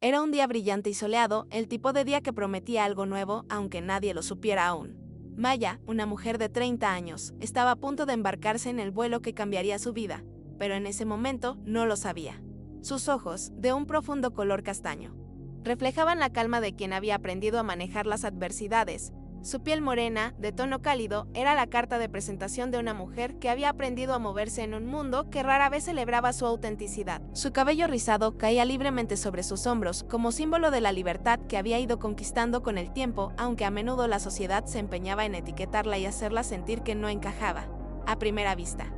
Era un día brillante y soleado, el tipo de día que prometía algo nuevo, aunque nadie lo supiera aún. Maya, una mujer de 30 años, estaba a punto de embarcarse en el vuelo que cambiaría su vida, pero en ese momento no lo sabía. Sus ojos, de un profundo color castaño, reflejaban la calma de quien había aprendido a manejar las adversidades. Su piel morena, de tono cálido, era la carta de presentación de una mujer que había aprendido a moverse en un mundo que rara vez celebraba su autenticidad. Su cabello rizado caía libremente sobre sus hombros, como símbolo de la libertad que había ido conquistando con el tiempo, aunque a menudo la sociedad se empeñaba en etiquetarla y hacerla sentir que no encajaba. A primera vista,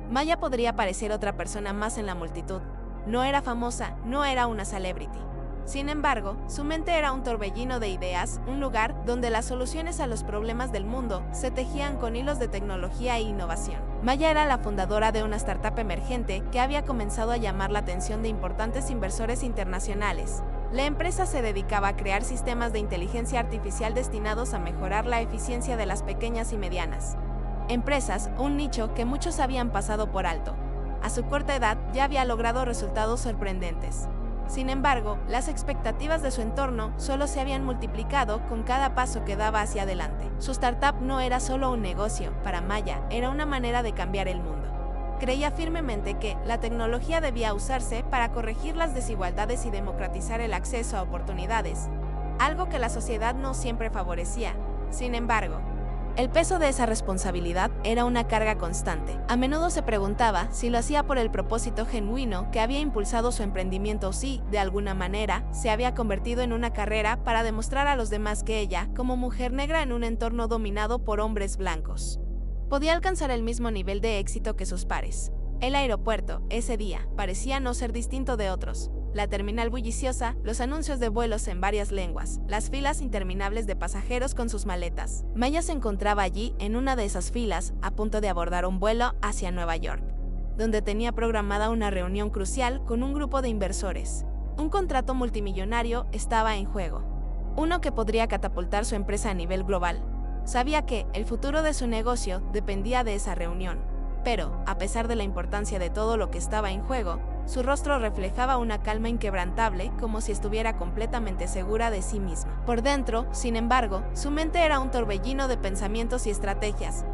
Maya podría parecer otra persona más en la multitud. No era famosa, no era una celebrity. Sin embargo, su mente era un torbellino de ideas, un lugar donde las soluciones a los problemas del mundo se tejían con hilos de tecnología e innovación. Maya era la fundadora de una startup emergente que había comenzado a llamar la atención de importantes inversores internacionales. La empresa se dedicaba a crear sistemas de inteligencia artificial destinados a mejorar la eficiencia de las pequeñas y medianas empresas, un nicho que muchos habían pasado por alto. A su corta edad ya había logrado resultados sorprendentes. Sin embargo, las expectativas de su entorno solo se habían multiplicado con cada paso que daba hacia adelante. Su startup no era solo un negocio, para Maya era una manera de cambiar el mundo. Creía firmemente que la tecnología debía usarse para corregir las desigualdades y democratizar el acceso a oportunidades, algo que la sociedad no siempre favorecía. Sin embargo, el peso de esa responsabilidad era una carga constante. A menudo se preguntaba si lo hacía por el propósito genuino que había impulsado su emprendimiento o si, de alguna manera, se había convertido en una carrera para demostrar a los demás que ella, como mujer negra en un entorno dominado por hombres blancos, podía alcanzar el mismo nivel de éxito que sus pares. El aeropuerto, ese día, parecía no ser distinto de otros. La terminal bulliciosa, los anuncios de vuelos en varias lenguas, las filas interminables de pasajeros con sus maletas. Maya se encontraba allí en una de esas filas, a punto de abordar un vuelo hacia Nueva York, donde tenía programada una reunión crucial con un grupo de inversores. Un contrato multimillonario estaba en juego, uno que podría catapultar su empresa a nivel global. Sabía que el futuro de su negocio dependía de esa reunión, pero, a pesar de la importancia de todo lo que estaba en juego, su rostro reflejaba una calma inquebrantable, como si estuviera completamente segura de sí misma. Por dentro, sin embargo, su mente era un torbellino de pensamientos y estrategias.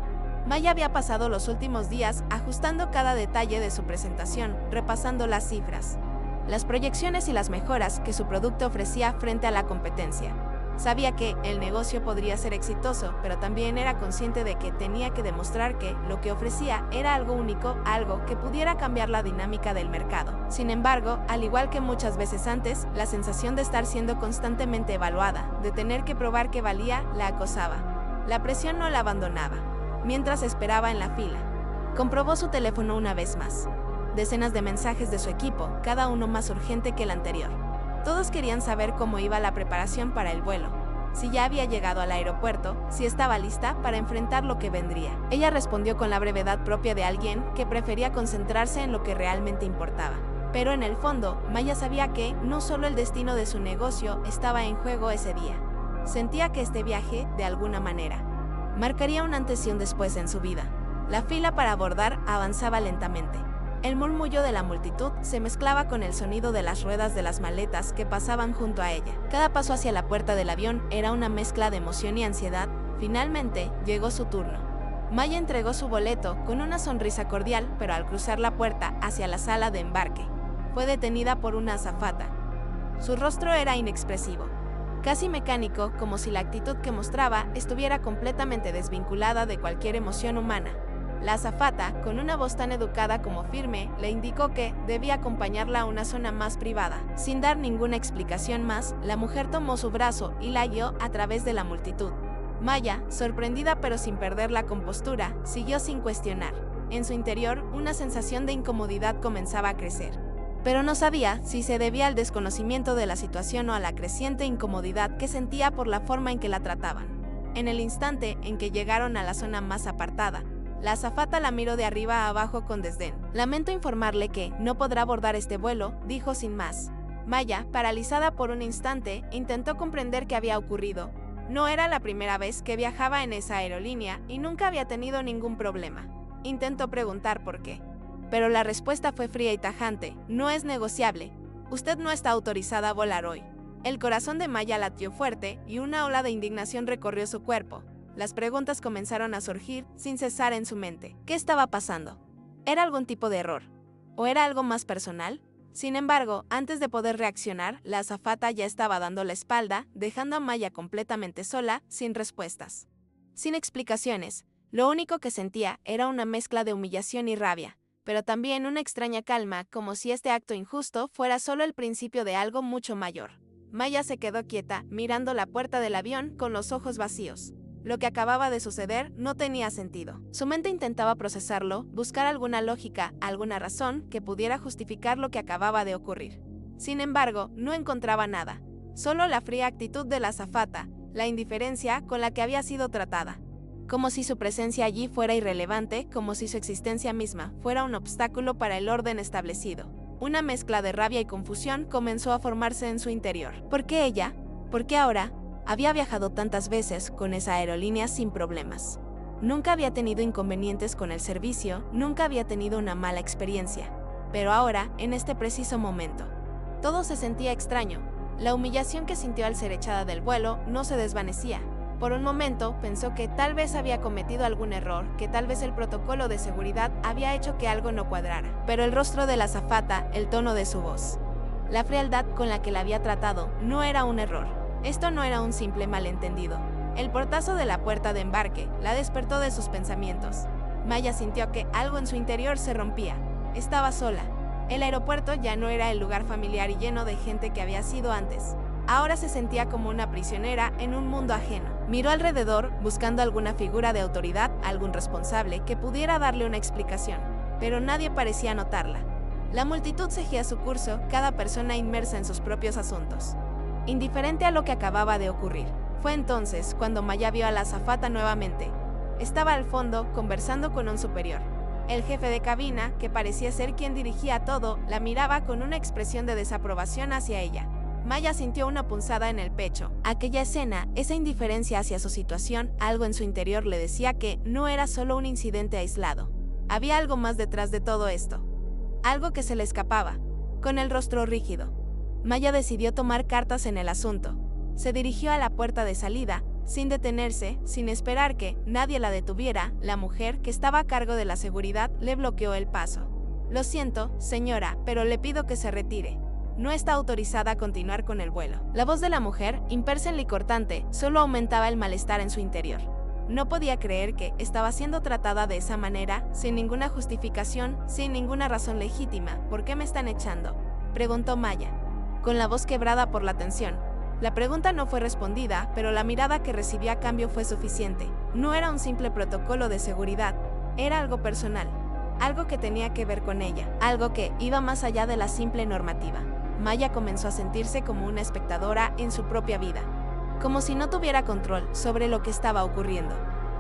Maya había pasado los últimos días ajustando cada detalle de su presentación, repasando las cifras, las proyecciones y las mejoras que su producto ofrecía frente a la competencia. Sabía que el negocio podría ser exitoso, pero también era consciente de que tenía que demostrar que lo que ofrecía era algo único, algo que pudiera cambiar la dinámica del mercado. Sin embargo, al igual que muchas veces antes, la sensación de estar siendo constantemente evaluada, de tener que probar que valía, la acosaba. La presión no la abandonaba. Mientras esperaba en la fila, comprobó su teléfono una vez más. Decenas de mensajes de su equipo, cada uno más urgente que el anterior. Todos querían saber cómo iba la preparación para el vuelo, si ya había llegado al aeropuerto, si estaba lista para enfrentar lo que vendría. Ella respondió con la brevedad propia de alguien que prefería concentrarse en lo que realmente importaba. Pero en el fondo, Maya sabía que no solo el destino de su negocio estaba en juego ese día. Sentía que este viaje, de alguna manera, marcaría un antes y un después en su vida. La fila para abordar avanzaba lentamente. El murmullo de la multitud se mezclaba con el sonido de las ruedas de las maletas que pasaban junto a ella. Cada paso hacia la puerta del avión era una mezcla de emoción y ansiedad. Finalmente, llegó su turno. Maya entregó su boleto con una sonrisa cordial, pero al cruzar la puerta hacia la sala de embarque, fue detenida por una azafata. Su rostro era inexpresivo, casi mecánico, como si la actitud que mostraba estuviera completamente desvinculada de cualquier emoción humana. La azafata, con una voz tan educada como firme, le indicó que debía acompañarla a una zona más privada. Sin dar ninguna explicación más, la mujer tomó su brazo y la guió a través de la multitud. Maya, sorprendida pero sin perder la compostura, siguió sin cuestionar. En su interior, una sensación de incomodidad comenzaba a crecer. Pero no sabía si se debía al desconocimiento de la situación o a la creciente incomodidad que sentía por la forma en que la trataban. En el instante en que llegaron a la zona más apartada, la azafata la miró de arriba a abajo con desdén. «Lamento informarle que no podrá abordar este vuelo», dijo sin más. Maya, paralizada por un instante, intentó comprender qué había ocurrido. No era la primera vez que viajaba en esa aerolínea y nunca había tenido ningún problema. Intentó preguntar por qué, pero la respuesta fue fría y tajante: «No es negociable». Usted no está autorizada a volar hoy. El corazón de Maya latió fuerte y una ola de indignación recorrió su cuerpo. Las preguntas comenzaron a surgir sin cesar en su mente. ¿Qué estaba pasando? ¿Era algún tipo de error? ¿O era algo más personal? Sin embargo, antes de poder reaccionar, la azafata ya estaba dando la espalda, dejando a Maya completamente sola, sin respuestas. Sin explicaciones, lo único que sentía era una mezcla de humillación y rabia, pero también una extraña calma, como si este acto injusto fuera solo el principio de algo mucho mayor. Maya se quedó quieta, mirando la puerta del avión con los ojos vacíos. Lo que acababa de suceder no tenía sentido. Su mente intentaba procesarlo, buscar alguna lógica, alguna razón que pudiera justificar lo que acababa de ocurrir. Sin embargo, no encontraba nada. Solo la fría actitud de la azafata, la indiferencia con la que había sido tratada. Como si su presencia allí fuera irrelevante, como si su existencia misma fuera un obstáculo para el orden establecido. Una mezcla de rabia y confusión comenzó a formarse en su interior. ¿Por qué ella? ¿Por qué ahora? Había viajado tantas veces con esa aerolínea sin problemas. Nunca había tenido inconvenientes con el servicio, nunca había tenido una mala experiencia. Pero ahora, en este preciso momento, todo se sentía extraño. La humillación que sintió al ser echada del vuelo no se desvanecía. Por un momento pensó que tal vez había cometido algún error, que tal vez el protocolo de seguridad había hecho que algo no cuadrara. Pero el rostro de la azafata, el tono de su voz, la frialdad con la que la había tratado, no era un error. Esto no era un simple malentendido. El portazo de la puerta de embarque la despertó de sus pensamientos. Maya sintió que algo en su interior se rompía. Estaba sola. El aeropuerto ya no era el lugar familiar y lleno de gente que había sido antes. Ahora se sentía como una prisionera en un mundo ajeno. Miró alrededor buscando alguna figura de autoridad, algún responsable que pudiera darle una explicación, pero nadie parecía notarla. La multitud seguía su curso, cada persona inmersa en sus propios asuntos, indiferente a lo que acababa de ocurrir. Fue entonces cuando Maya vio a la azafata nuevamente. Estaba al fondo, conversando con un superior. El jefe de cabina, que parecía ser quien dirigía todo, la miraba con una expresión de desaprobación hacia ella. Maya sintió una punzada en el pecho. Aquella escena, esa indiferencia hacia su situación, algo en su interior le decía que no era solo un incidente aislado. Había algo más detrás de todo esto. Algo que se le escapaba. Con el rostro rígido, Maya decidió tomar cartas en el asunto. Se dirigió a la puerta de salida, sin detenerse, sin esperar que nadie la detuviera. La mujer, que estaba a cargo de la seguridad, le bloqueó el paso. Lo siento, señora, pero le pido que se retire. No está autorizada a continuar con el vuelo. La voz de la mujer, impersonal y cortante, solo aumentaba el malestar en su interior. No podía creer que estaba siendo tratada de esa manera, sin ninguna justificación, sin ninguna razón legítima. ¿Por qué me están echando?, preguntó Maya, con la voz quebrada por la tensión. La pregunta no fue respondida, pero la mirada que recibió a cambio fue suficiente. No era un simple protocolo de seguridad, era algo personal, algo que tenía que ver con ella, algo que iba más allá de la simple normativa. Maya comenzó a sentirse como una espectadora en su propia vida, como si no tuviera control sobre lo que estaba ocurriendo.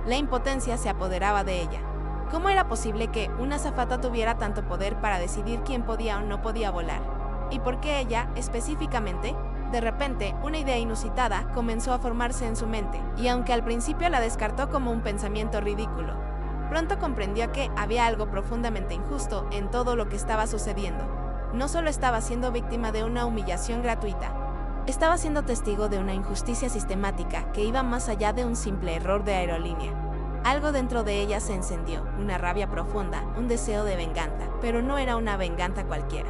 La impotencia se apoderaba de ella. ¿Cómo era posible que una azafata tuviera tanto poder para decidir quién podía o no podía volar? ¿Y por qué ella, específicamente? De repente, una idea inusitada comenzó a formarse en su mente, y aunque al principio la descartó como un pensamiento ridículo, pronto comprendió que había algo profundamente injusto en todo lo que estaba sucediendo. No solo estaba siendo víctima de una humillación gratuita, estaba siendo testigo de una injusticia sistemática que iba más allá de un simple error de aerolínea. Algo dentro de ella se encendió, una rabia profunda, un deseo de venganza, pero no era una venganza cualquiera.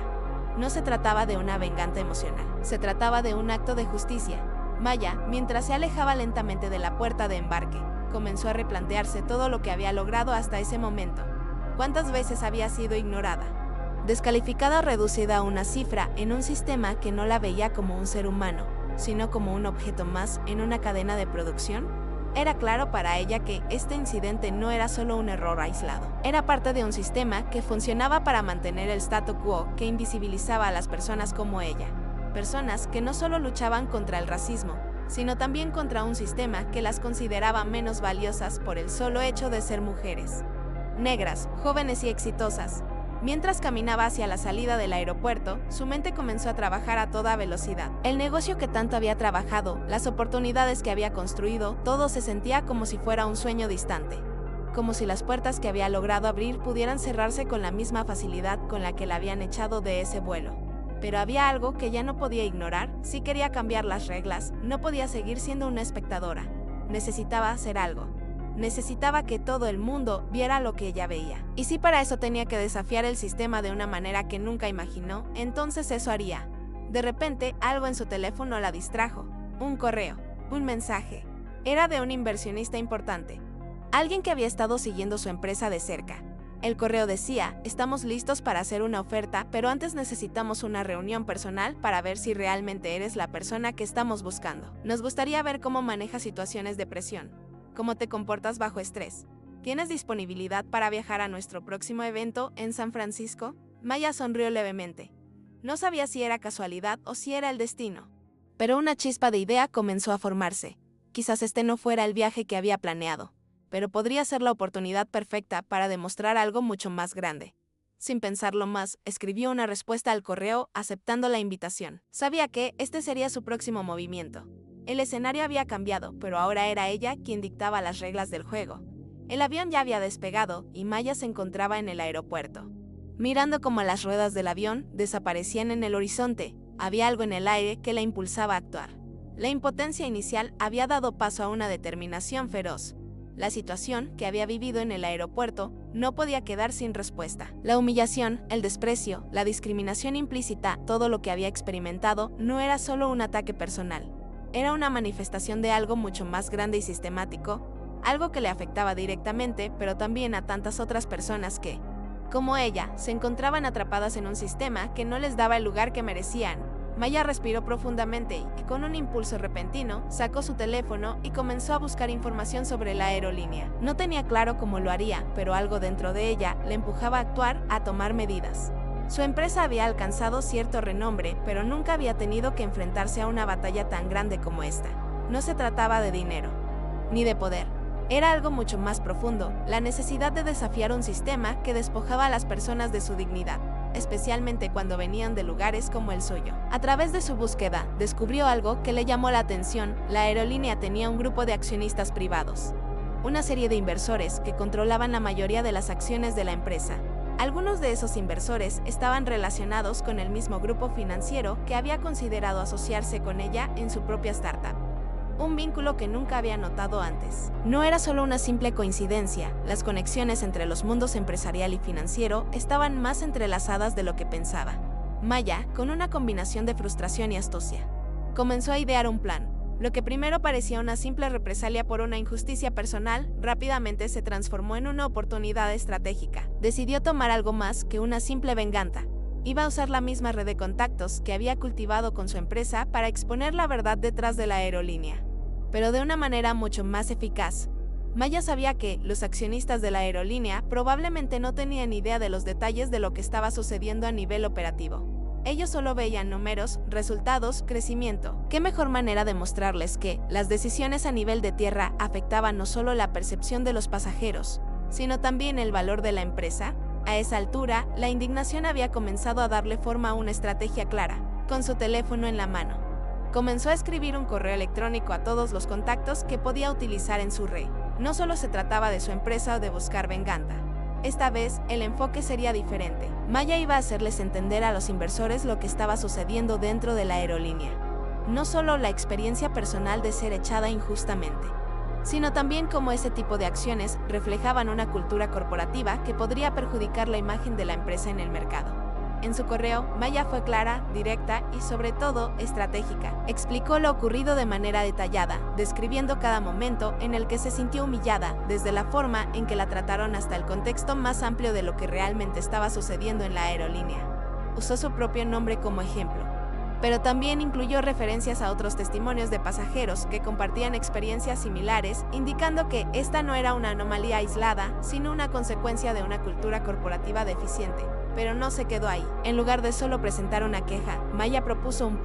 No se trataba de una venganza emocional, se trataba de un acto de justicia. Maya, mientras se alejaba lentamente de la puerta de embarque, comenzó a replantearse todo lo que había logrado hasta ese momento. ¿Cuántas veces había sido ignorada, descalificada o reducida a una cifra en un sistema que no la veía como un ser humano, sino como un objeto más en una cadena de producción? Era claro para ella que este incidente no era solo un error aislado. Era parte de un sistema que funcionaba para mantener el statu quo, que invisibilizaba a las personas como ella. Personas que no solo luchaban contra el racismo, sino también contra un sistema que las consideraba menos valiosas por el solo hecho de ser mujeres, negras, jóvenes y exitosas. Mientras caminaba hacia la salida del aeropuerto, su mente comenzó a trabajar a toda velocidad. El negocio que tanto había trabajado, las oportunidades que había construido, todo se sentía como si fuera un sueño distante. Como si las puertas que había logrado abrir pudieran cerrarse con la misma facilidad con la que la habían echado de ese vuelo. Pero había algo que ya no podía ignorar. Si quería cambiar las reglas, no podía seguir siendo una espectadora. Necesitaba hacer algo. Necesitaba que todo el mundo viera lo que ella veía. Y si para eso tenía que desafiar el sistema de una manera que nunca imaginó, entonces eso haría. De repente, algo en su teléfono la distrajo. Un correo, un mensaje. Era de un inversionista importante. Alguien que había estado siguiendo su empresa de cerca. El correo decía: estamos listos para hacer una oferta, pero antes necesitamos una reunión personal para ver si realmente eres la persona que estamos buscando. Nos gustaría ver cómo manejas situaciones de presión, cómo te comportas bajo estrés. ¿Tienes disponibilidad para viajar a nuestro próximo evento en San Francisco? Maya sonrió levemente. No sabía si era casualidad o si era el destino. Pero una chispa de idea comenzó a formarse. Quizás este no fuera el viaje que había planeado, pero podría ser la oportunidad perfecta para demostrar algo mucho más grande. Sin pensarlo más, escribió una respuesta al correo aceptando la invitación. Sabía que este sería su próximo movimiento. El escenario había cambiado, pero ahora era ella quien dictaba las reglas del juego. El avión ya había despegado y Maya se encontraba en el aeropuerto. Mirando cómo las ruedas del avión desaparecían en el horizonte, había algo en el aire que la impulsaba a actuar. La impotencia inicial había dado paso a una determinación feroz. La situación que había vivido en el aeropuerto no podía quedar sin respuesta. La humillación, el desprecio, la discriminación implícita, todo lo que había experimentado no era solo un ataque personal. Era una manifestación de algo mucho más grande y sistemático, algo que le afectaba directamente, pero también a tantas otras personas que, como ella, se encontraban atrapadas en un sistema que no les daba el lugar que merecían. Maya respiró profundamente y, con un impulso repentino, sacó su teléfono y comenzó a buscar información sobre la aerolínea. No tenía claro cómo lo haría, pero algo dentro de ella le empujaba a actuar, a tomar medidas. Su empresa había alcanzado cierto renombre, pero nunca había tenido que enfrentarse a una batalla tan grande como esta. No se trataba de dinero, ni de poder. Era algo mucho más profundo, la necesidad de desafiar un sistema que despojaba a las personas de su dignidad, especialmente cuando venían de lugares como el suyo. A través de su búsqueda, descubrió algo que le llamó la atención. La aerolínea tenía un grupo de accionistas privados, una serie de inversores que controlaban la mayoría de las acciones de la empresa. Algunos de esos inversores estaban relacionados con el mismo grupo financiero que había considerado asociarse con ella en su propia startup. Un vínculo que nunca había notado antes. No era solo una simple coincidencia, las conexiones entre los mundos empresarial y financiero estaban más entrelazadas de lo que pensaba. Maya, con una combinación de frustración y astucia, comenzó a idear un plan. Lo que primero parecía una simple represalia por una injusticia personal, rápidamente se transformó en una oportunidad estratégica. Decidió tomar algo más que una simple venganza. Iba a usar la misma red de contactos que había cultivado con su empresa para exponer la verdad detrás de la aerolínea, pero de una manera mucho más eficaz. Maya sabía que los accionistas de la aerolínea probablemente no tenían idea de los detalles de lo que estaba sucediendo a nivel operativo. Ellos solo veían números, resultados, crecimiento. ¿Qué mejor manera de mostrarles que las decisiones a nivel de tierra afectaban no solo la percepción de los pasajeros, sino también el valor de la empresa? A esa altura, la indignación había comenzado a darle forma a una estrategia clara. Con su teléfono en la mano, comenzó a escribir un correo electrónico a todos los contactos que podía utilizar en su red. No solo se trataba de su empresa o de buscar venganza. Esta vez, el enfoque sería diferente. Maya iba a hacerles entender a los inversores lo que estaba sucediendo dentro de la aerolínea. No solo la experiencia personal de ser echada injustamente, sino también cómo ese tipo de acciones reflejaban una cultura corporativa que podría perjudicar la imagen de la empresa en el mercado. En su correo, Maya fue clara, directa y sobre todo estratégica. Explicó lo ocurrido de manera detallada, describiendo cada momento en el que se sintió humillada, desde la forma en que la trataron hasta el contexto más amplio de lo que realmente estaba sucediendo en la aerolínea. Usó su propio nombre como ejemplo, pero también incluyó referencias a otros testimonios de pasajeros que compartían experiencias similares, indicando que esta no era una anomalía aislada, sino una consecuencia de una cultura corporativa deficiente. Pero no se quedó ahí. En lugar de solo presentar una queja, Maya propuso un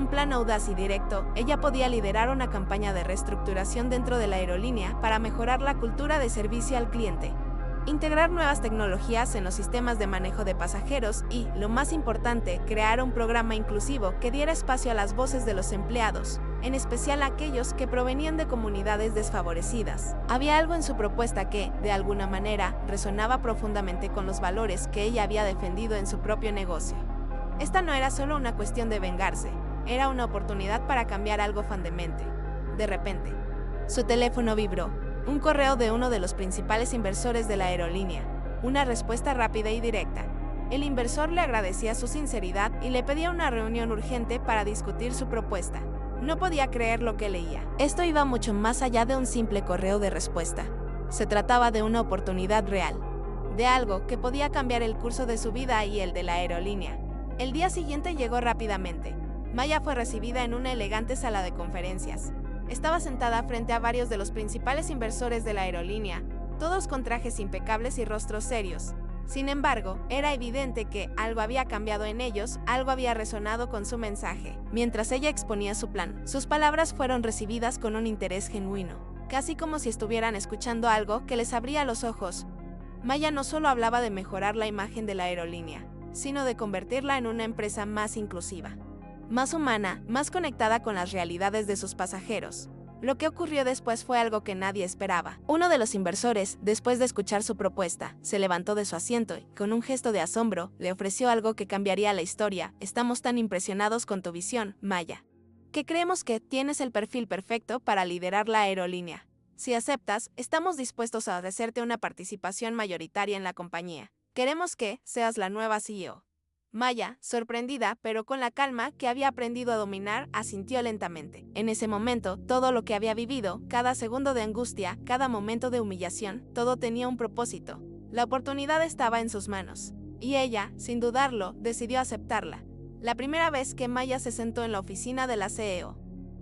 plan audaz y directo. Ella podía liderar una campaña de reestructuración dentro de la aerolínea para mejorar la cultura de servicio al cliente, integrar nuevas tecnologías en los sistemas de manejo de pasajeros y, lo más importante, crear un programa inclusivo que diera espacio a las voces de los empleados, en especial a aquellos que provenían de comunidades desfavorecidas. Había algo en su propuesta que, de alguna manera, resonaba profundamente con los valores que ella había defendido en su propio negocio. Esta no era solo una cuestión de vengarse, era una oportunidad para cambiar algo fundamental. De repente, su teléfono vibró. Un correo de uno de los principales inversores de la aerolínea. Una respuesta rápida y directa. El inversor le agradecía su sinceridad y le pedía una reunión urgente para discutir su propuesta. No podía creer lo que leía. Esto iba mucho más allá de un simple correo de respuesta. Se trataba de una oportunidad real, de algo que podía cambiar el curso de su vida y el de la aerolínea. El día siguiente llegó rápidamente. Maya fue recibida en una elegante sala de conferencias. Estaba sentada frente a varios de los principales inversores de la aerolínea, todos con trajes impecables y rostros serios. Sin embargo, era evidente que algo había cambiado en ellos, algo había resonado con su mensaje. Mientras ella exponía su plan, sus palabras fueron recibidas con un interés genuino, casi como si estuvieran escuchando algo que les abría los ojos. Maya no solo hablaba de mejorar la imagen de la aerolínea, sino de convertirla en una empresa más inclusiva, más humana, más conectada con las realidades de sus pasajeros. Lo que ocurrió después fue algo que nadie esperaba. Uno de los inversores, después de escuchar su propuesta, se levantó de su asiento y, con un gesto de asombro, le ofreció algo que cambiaría la historia. Estamos tan impresionados con tu visión, Maya, que creemos que tienes el perfil perfecto para liderar la aerolínea. Si aceptas, estamos dispuestos a ofrecerte una participación mayoritaria en la compañía. Queremos que seas la nueva CEO. Maya, sorprendida, pero con la calma que había aprendido a dominar, asintió lentamente. En ese momento, todo lo que había vivido, cada segundo de angustia, cada momento de humillación, todo tenía un propósito. La oportunidad estaba en sus manos, y ella, sin dudarlo, decidió aceptarla. La primera vez que Maya se sentó en la oficina de la CEO,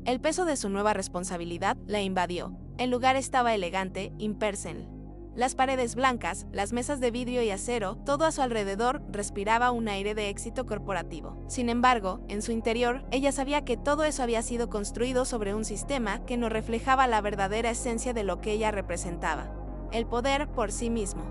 el peso de su nueva responsabilidad la invadió. El lugar estaba elegante, impersonal. Las paredes blancas, las mesas de vidrio y acero, todo a su alrededor respiraba un aire de éxito corporativo. Sin embargo, en su interior, ella sabía que todo eso había sido construido sobre un sistema que no reflejaba la verdadera esencia de lo que ella representaba. El poder por sí mismo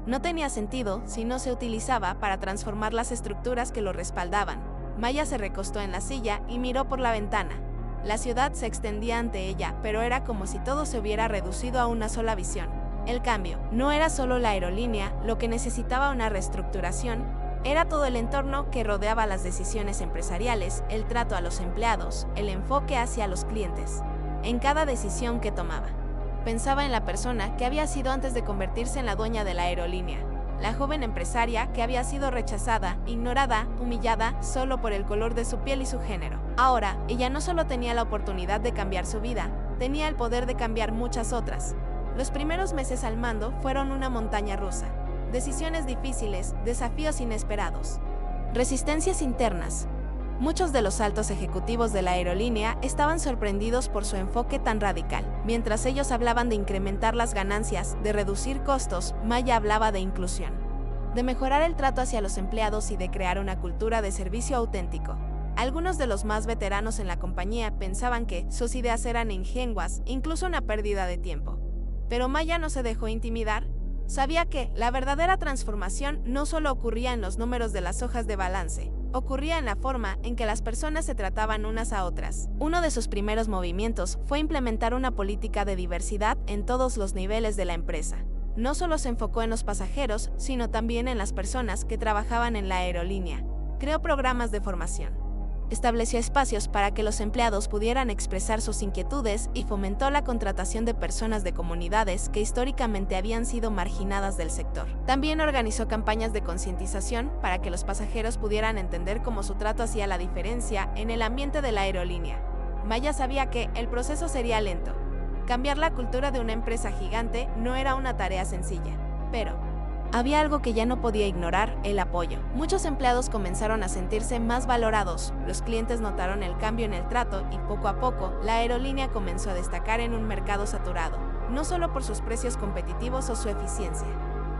no tenía sentido si no se utilizaba para transformar las estructuras que lo respaldaban. Maya se recostó en la silla y miró por la ventana. La ciudad se extendía ante ella, pero era como si todo se hubiera reducido a una sola visión. El cambio no era solo la aerolínea lo que necesitaba una reestructuración, era todo el entorno que rodeaba las decisiones empresariales, el trato a los empleados, el enfoque hacia los clientes. En cada decisión que tomaba, pensaba en la persona que había sido antes de convertirse en la dueña de la aerolínea, la joven empresaria que había sido rechazada, ignorada, humillada solo por el color de su piel y su género. Ahora, ella no solo tenía la oportunidad de cambiar su vida, tenía el poder de cambiar muchas otras. Los primeros meses al mando fueron una montaña rusa. Decisiones difíciles, desafíos inesperados, resistencias internas. Muchos de los altos ejecutivos de la aerolínea estaban sorprendidos por su enfoque tan radical. Mientras ellos hablaban de incrementar las ganancias, de reducir costos, Maya hablaba de inclusión, de mejorar el trato hacia los empleados y de crear una cultura de servicio auténtico. Algunos de los más veteranos en la compañía pensaban que sus ideas eran ingenuas, incluso una pérdida de tiempo. Pero Maya no se dejó intimidar. Sabía que la verdadera transformación no solo ocurría en los números de las hojas de balance, ocurría en la forma en que las personas se trataban unas a otras. Uno de sus primeros movimientos fue implementar una política de diversidad en todos los niveles de la empresa. No solo se enfocó en los pasajeros, sino también en las personas que trabajaban en la aerolínea. Creó programas de formación. Estableció espacios para que los empleados pudieran expresar sus inquietudes y fomentó la contratación de personas de comunidades que históricamente habían sido marginadas del sector. También organizó campañas de concientización para que los pasajeros pudieran entender cómo su trato hacía la diferencia en el ambiente de la aerolínea. Maya sabía que el proceso sería lento. Cambiar la cultura de una empresa gigante no era una tarea sencilla, pero había algo que ya no podía ignorar: el apoyo. Muchos empleados comenzaron a sentirse más valorados, los clientes notaron el cambio en el trato y poco a poco, la aerolínea comenzó a destacar en un mercado saturado, no solo por sus precios competitivos o su eficiencia,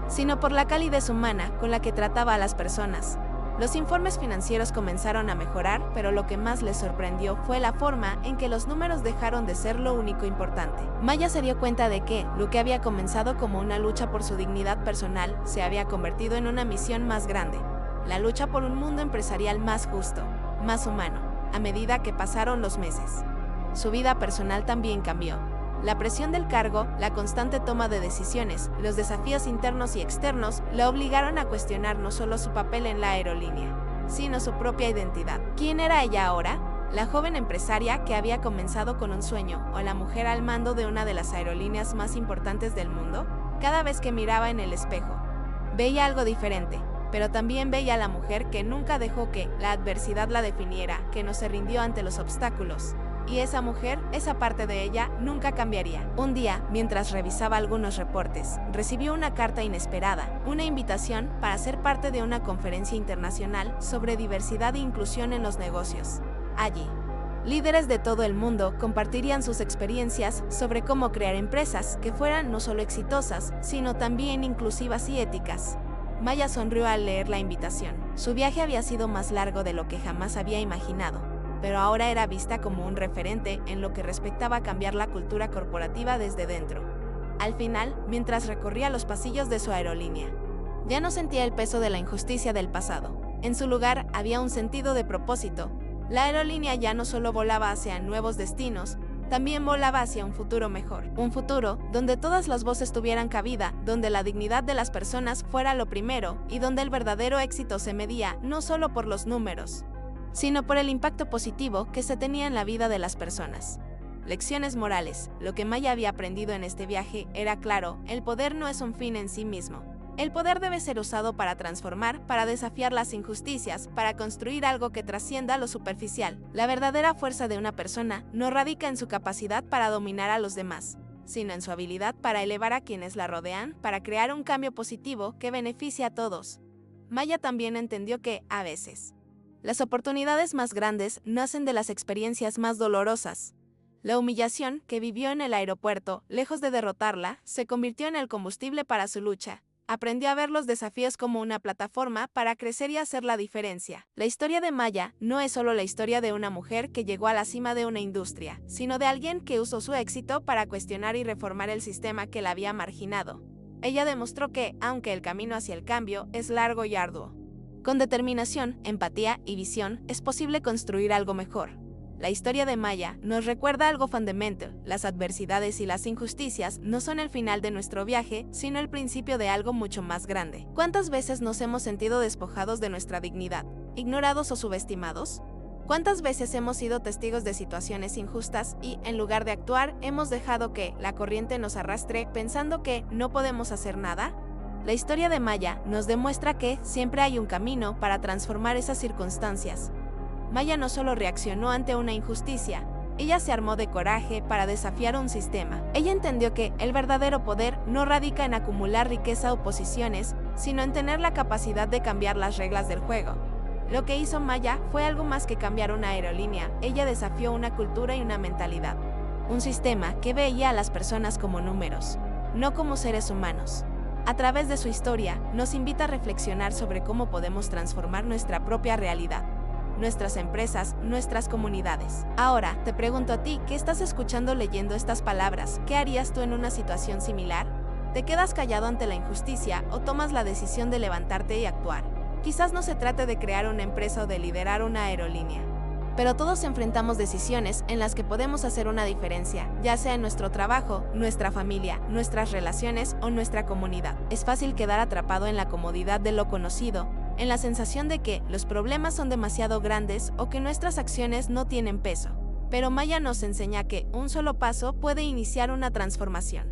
sino por la calidez humana con la que trataba a las personas. Los informes financieros comenzaron a mejorar, pero lo que más les sorprendió fue la forma en que los números dejaron de ser lo único importante. Maya se dio cuenta de que lo que había comenzado como una lucha por su dignidad personal se había convertido en una misión más grande: la lucha por un mundo empresarial más justo, más humano. A medida que pasaron los meses, su vida personal también cambió. La presión del cargo, la constante toma de decisiones, los desafíos internos y externos la obligaron a cuestionar no solo su papel en la aerolínea, sino su propia identidad. ¿Quién era ella ahora? ¿La joven empresaria que había comenzado con un sueño o la mujer al mando de una de las aerolíneas más importantes del mundo? Cada vez que miraba en el espejo, veía algo diferente, pero también veía a la mujer que nunca dejó que la adversidad la definiera, que no se rindió ante los obstáculos. Y esa mujer, esa parte de ella, nunca cambiaría. Un día, mientras revisaba algunos reportes, recibió una carta inesperada, una invitación para ser parte de una conferencia internacional sobre diversidad e inclusión en los negocios. Allí, líderes de todo el mundo compartirían sus experiencias sobre cómo crear empresas que fueran no solo exitosas, sino también inclusivas y éticas. Maya sonrió al leer la invitación. Su viaje había sido más largo de lo que jamás había imaginado, pero ahora era vista como un referente en lo que respectaba a cambiar la cultura corporativa desde dentro. Al final, mientras recorría los pasillos de su aerolínea, ya no sentía el peso de la injusticia del pasado. En su lugar había un sentido de propósito. La aerolínea ya no solo volaba hacia nuevos destinos, también volaba hacia un futuro mejor. Un futuro donde todas las voces tuvieran cabida, donde la dignidad de las personas fuera lo primero y donde el verdadero éxito se medía no solo por los números, sino por el impacto positivo que se tenía en la vida de las personas. Lecciones morales. Lo que Maya había aprendido en este viaje era claro: el poder no es un fin en sí mismo. El poder debe ser usado para transformar, para desafiar las injusticias, para construir algo que trascienda lo superficial. La verdadera fuerza de una persona no radica en su capacidad para dominar a los demás, sino en su habilidad para elevar a quienes la rodean, para crear un cambio positivo que beneficie a todos. Maya también entendió que, a veces, las oportunidades más grandes nacen de las experiencias más dolorosas. La humillación que vivió en el aeropuerto, lejos de derrotarla, se convirtió en el combustible para su lucha. Aprendió a ver los desafíos como una plataforma para crecer y hacer la diferencia. La historia de Maya no es solo la historia de una mujer que llegó a la cima de una industria, sino de alguien que usó su éxito para cuestionar y reformar el sistema que la había marginado. Ella demostró que, aunque el camino hacia el cambio es largo y arduo, con determinación, empatía y visión es posible construir algo mejor. La historia de Maya nos recuerda algo fundamental: las adversidades y las injusticias no son el final de nuestro viaje, sino el principio de algo mucho más grande. ¿Cuántas veces nos hemos sentido despojados de nuestra dignidad, ignorados o subestimados? ¿Cuántas veces hemos sido testigos de situaciones injustas y, en lugar de actuar, hemos dejado que la corriente nos arrastre pensando que no podemos hacer nada? La historia de Maya nos demuestra que siempre hay un camino para transformar esas circunstancias. Maya no solo reaccionó ante una injusticia, ella se armó de coraje para desafiar un sistema. Ella entendió que el verdadero poder no radica en acumular riqueza o posiciones, sino en tener la capacidad de cambiar las reglas del juego. Lo que hizo Maya fue algo más que cambiar una aerolínea. Ella desafió una cultura y una mentalidad. Un sistema que veía a las personas como números, no como seres humanos. A través de su historia, nos invita a reflexionar sobre cómo podemos transformar nuestra propia realidad, nuestras empresas, nuestras comunidades. Ahora, te pregunto a ti, ¿qué estás escuchando leyendo estas palabras? ¿Qué harías tú en una situación similar? ¿Te quedas callado ante la injusticia o tomas la decisión de levantarte y actuar? Quizás no se trate de crear una empresa o de liderar una aerolínea, pero todos enfrentamos decisiones en las que podemos hacer una diferencia, ya sea en nuestro trabajo, nuestra familia, nuestras relaciones o nuestra comunidad. Es fácil quedar atrapado en la comodidad de lo conocido, en la sensación de que los problemas son demasiado grandes o que nuestras acciones no tienen peso. Pero Maya nos enseña que un solo paso puede iniciar una transformación,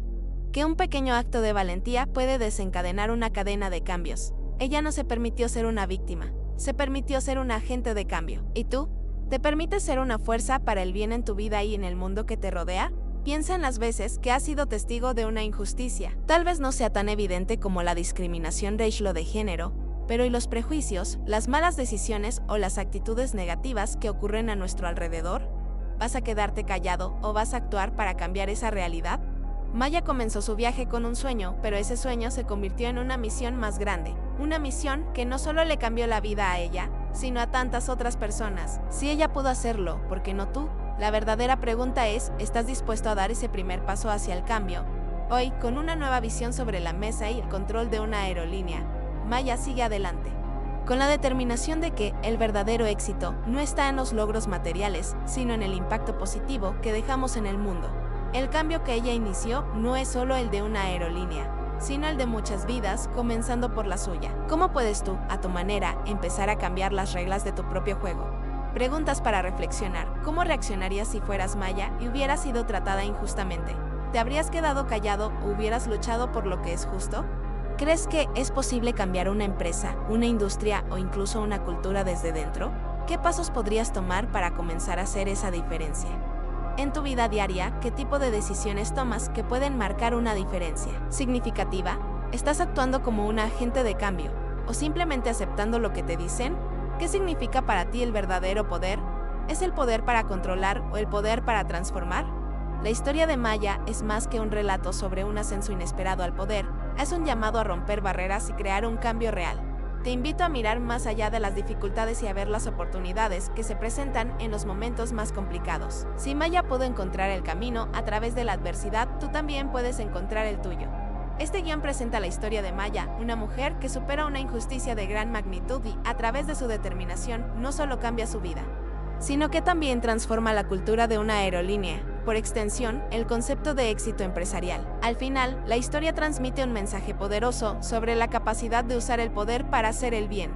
que un pequeño acto de valentía puede desencadenar una cadena de cambios. Ella no se permitió ser una víctima, se permitió ser un agente de cambio. ¿Y tú? ¿Te permites ser una fuerza para el bien en tu vida y en el mundo que te rodea? Piensa en las veces que has sido testigo de una injusticia. Tal vez no sea tan evidente como la discriminación racial o de género, pero ¿y los prejuicios, las malas decisiones o las actitudes negativas que ocurren a nuestro alrededor? ¿Vas a quedarte callado o vas a actuar para cambiar esa realidad? Maya comenzó su viaje con un sueño, pero ese sueño se convirtió en una misión más grande. Una misión que no solo le cambió la vida a ella, sino a tantas otras personas. Si ella pudo hacerlo, ¿por qué no tú? La verdadera pregunta es, ¿estás dispuesto a dar ese primer paso hacia el cambio? Hoy, con una nueva visión sobre la mesa y el control de una aerolínea, Maya sigue adelante, con la determinación de que el verdadero éxito no está en los logros materiales, sino en el impacto positivo que dejamos en el mundo. El cambio que ella inició no es solo el de una aerolínea, sino el de muchas vidas, comenzando por la suya. ¿Cómo puedes tú, a tu manera, empezar a cambiar las reglas de tu propio juego? Preguntas para reflexionar. ¿Cómo reaccionarías si fueras Maya y hubieras sido tratada injustamente? ¿Te habrías quedado callado o hubieras luchado por lo que es justo? ¿Crees que es posible cambiar una empresa, una industria o incluso una cultura desde dentro? ¿Qué pasos podrías tomar para comenzar a hacer esa diferencia? En tu vida diaria, ¿qué tipo de decisiones tomas que pueden marcar una diferencia significativa? ¿Estás actuando como un agente de cambio o simplemente aceptando lo que te dicen? ¿Qué significa para ti el verdadero poder? ¿Es el poder para controlar o el poder para transformar? La historia de Maya es más que un relato sobre un ascenso inesperado al poder, es un llamado a romper barreras y crear un cambio real. Te invito a mirar más allá de las dificultades y a ver las oportunidades que se presentan en los momentos más complicados. Si Maya pudo encontrar el camino a través de la adversidad, tú también puedes encontrar el tuyo. Este guión presenta la historia de Maya, una mujer que supera una injusticia de gran magnitud y, a través de su determinación, no solo cambia su vida, sino que también transforma la cultura de una aerolínea, por extensión, el concepto de éxito empresarial. Al final, la historia transmite un mensaje poderoso sobre la capacidad de usar el poder para hacer el bien,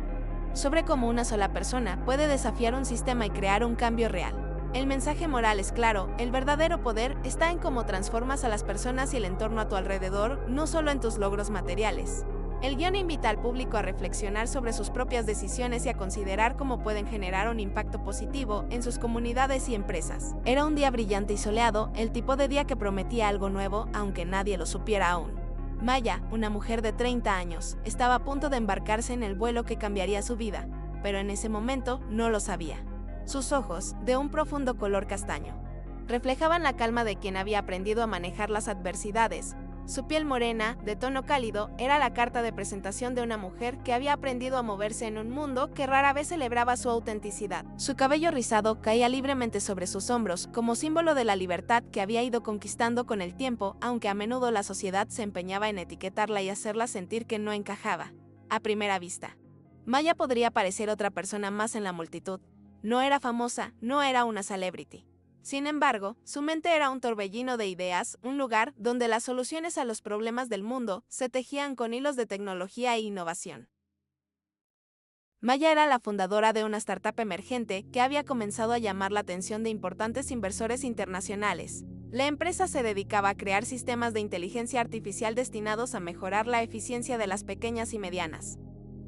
sobre cómo una sola persona puede desafiar un sistema y crear un cambio real. El mensaje moral es claro, el verdadero poder está en cómo transformas a las personas y el entorno a tu alrededor, no solo en tus logros materiales. El guión invita al público a reflexionar sobre sus propias decisiones y a considerar cómo pueden generar un impacto positivo en sus comunidades y empresas. Era un día brillante y soleado, el tipo de día que prometía algo nuevo, aunque nadie lo supiera aún. Maya, una mujer de 30 años, estaba a punto de embarcarse en el vuelo que cambiaría su vida, pero en ese momento no lo sabía. Sus ojos, de un profundo color castaño, reflejaban la calma de quien había aprendido a manejar las adversidades. Su piel morena, de tono cálido, era la carta de presentación de una mujer que había aprendido a moverse en un mundo que rara vez celebraba su autenticidad. Su cabello rizado caía libremente sobre sus hombros, como símbolo de la libertad que había ido conquistando con el tiempo, aunque a menudo la sociedad se empeñaba en etiquetarla y hacerla sentir que no encajaba. A primera vista, Maya podría parecer otra persona más en la multitud. No era famosa, no era una celebrity. Sin embargo, su mente era un torbellino de ideas, un lugar donde las soluciones a los problemas del mundo se tejían con hilos de tecnología e innovación. Maya era la fundadora de una startup emergente que había comenzado a llamar la atención de importantes inversores internacionales. La empresa se dedicaba a crear sistemas de inteligencia artificial destinados a mejorar la eficiencia de las pequeñas y medianas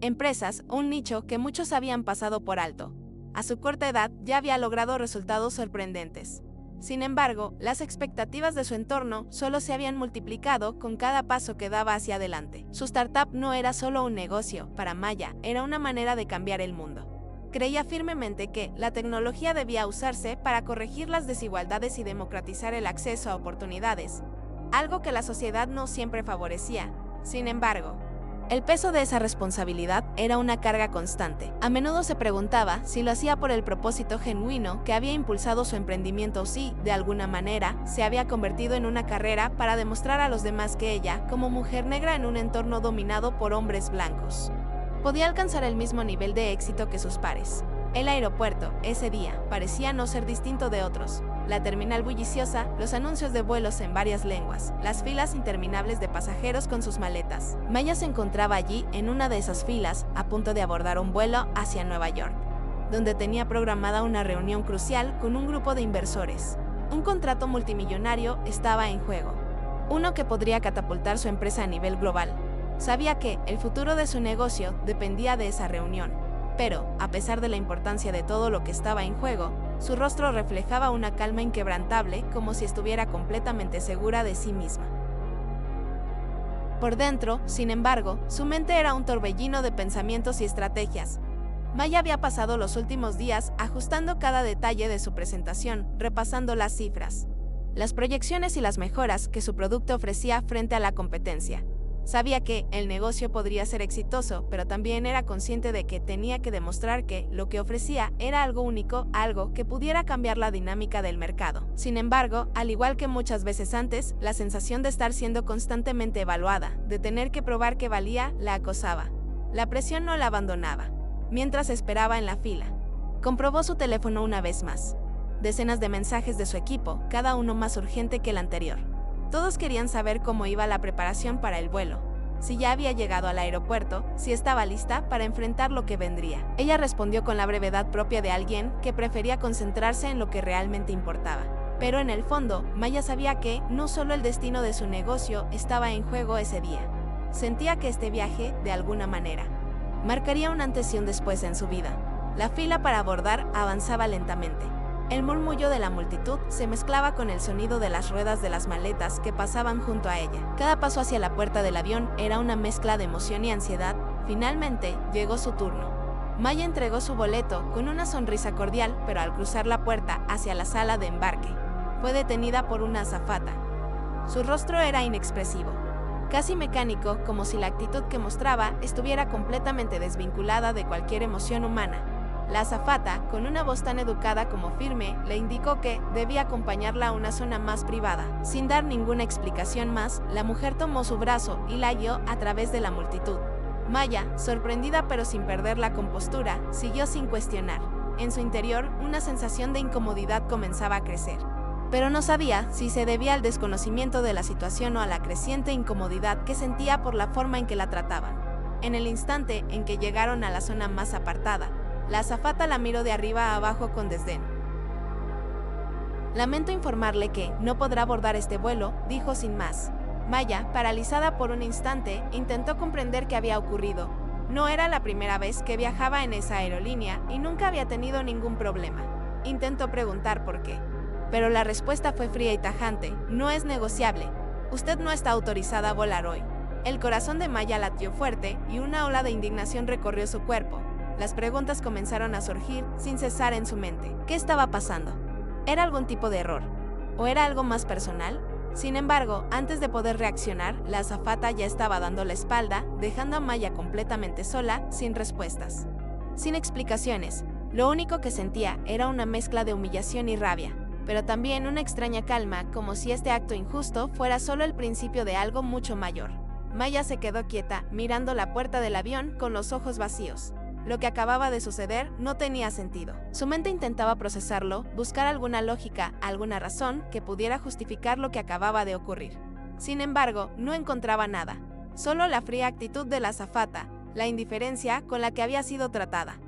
empresas, un nicho que muchos habían pasado por alto. A su corta edad ya había logrado resultados sorprendentes. Sin embargo, las expectativas de su entorno solo se habían multiplicado con cada paso que daba hacia adelante. Su startup no era solo un negocio, para Maya, era una manera de cambiar el mundo. Creía firmemente que la tecnología debía usarse para corregir las desigualdades y democratizar el acceso a oportunidades, algo que la sociedad no siempre favorecía. Sin embargo, el peso de esa responsabilidad era una carga constante. A menudo se preguntaba si lo hacía por el propósito genuino que había impulsado su emprendimiento o si, de alguna manera, se había convertido en una carrera para demostrar a los demás que ella, como mujer negra en un entorno dominado por hombres blancos, podía alcanzar el mismo nivel de éxito que sus pares. El aeropuerto, ese día, parecía no ser distinto de otros. La terminal bulliciosa, los anuncios de vuelos en varias lenguas, las filas interminables de pasajeros con sus maletas. Maya se encontraba allí en una de esas filas, a punto de abordar un vuelo hacia Nueva York, donde tenía programada una reunión crucial con un grupo de inversores. Un contrato multimillonario estaba en juego, uno que podría catapultar su empresa a nivel global. Sabía que el futuro de su negocio dependía de esa reunión. Pero, a pesar de la importancia de todo lo que estaba en juego, su rostro reflejaba una calma inquebrantable, como si estuviera completamente segura de sí misma. Por dentro, sin embargo, su mente era un torbellino de pensamientos y estrategias. Maya había pasado los últimos días ajustando cada detalle de su presentación, repasando las cifras, las proyecciones y las mejoras que su producto ofrecía frente a la competencia. Sabía que el negocio podría ser exitoso, pero también era consciente de que tenía que demostrar que lo que ofrecía era algo único, algo que pudiera cambiar la dinámica del mercado. Sin embargo, al igual que muchas veces antes, la sensación de estar siendo constantemente evaluada, de tener que probar que valía, la acosaba. La presión no la abandonaba. Mientras esperaba en la fila, comprobó su teléfono una vez más. Decenas de mensajes de su equipo, cada uno más urgente que el anterior. Todos querían saber cómo iba la preparación para el vuelo. si ya había llegado al aeropuerto, si estaba lista para enfrentar lo que vendría. Ella respondió con la brevedad propia de alguien que prefería concentrarse en lo que realmente importaba. Pero en el fondo, Maya sabía que no solo el destino de su negocio estaba en juego ese día. Sentía que este viaje, de alguna manera, marcaría un antes y un después en su vida. La fila para abordar avanzaba lentamente. El murmullo de la multitud se mezclaba con el sonido de las ruedas de las maletas que pasaban junto a ella. Cada paso hacia la puerta del avión era una mezcla de emoción y ansiedad. Finalmente, llegó su turno. Maya entregó su boleto con una sonrisa cordial, pero al cruzar la puerta hacia la sala de embarque, fue detenida por una azafata. Su rostro era inexpresivo, casi mecánico, como si la actitud que mostraba estuviera completamente desvinculada de cualquier emoción humana. La azafata, con una voz tan educada como firme, le indicó que debía acompañarla a una zona más privada. Sin dar ninguna explicación más, la mujer tomó su brazo y la guió a través de la multitud. Maya, sorprendida pero sin perder la compostura, siguió sin cuestionar. En su interior, una sensación de incomodidad comenzaba a crecer. Pero no sabía si se debía al desconocimiento de la situación o a la creciente incomodidad que sentía por la forma en que la trataban. En el instante en que llegaron a la zona más apartada, la azafata la miró de arriba a abajo con desdén. «Lamento informarle que no podrá abordar este vuelo», dijo sin más. Maya, paralizada por un instante, intentó comprender qué había ocurrido. No era la primera vez que viajaba en esa aerolínea y nunca había tenido ningún problema. Intentó preguntar por qué, pero la respuesta fue fría y tajante: «No es negociable. Usted no está autorizada a volar hoy». El corazón de Maya latió fuerte y una ola de indignación recorrió su cuerpo. Las preguntas comenzaron a surgir sin cesar en su mente. ¿Qué estaba pasando? ¿Era algún tipo de error? ¿O era algo más personal? Sin embargo, antes de poder reaccionar, la azafata ya estaba dando la espalda, dejando a Maya completamente sola, sin respuestas, sin explicaciones. Lo único que sentía era una mezcla de humillación y rabia, pero también una extraña calma, como si este acto injusto fuera solo el principio de algo mucho mayor. Maya se quedó quieta, mirando la puerta del avión con los ojos vacíos. Lo que acababa de suceder no tenía sentido. Su mente intentaba procesarlo, buscar alguna lógica, alguna razón que pudiera justificar lo que acababa de ocurrir. Sin embargo, no encontraba nada. Solo la fría actitud de la azafata, la indiferencia con la que había sido tratada.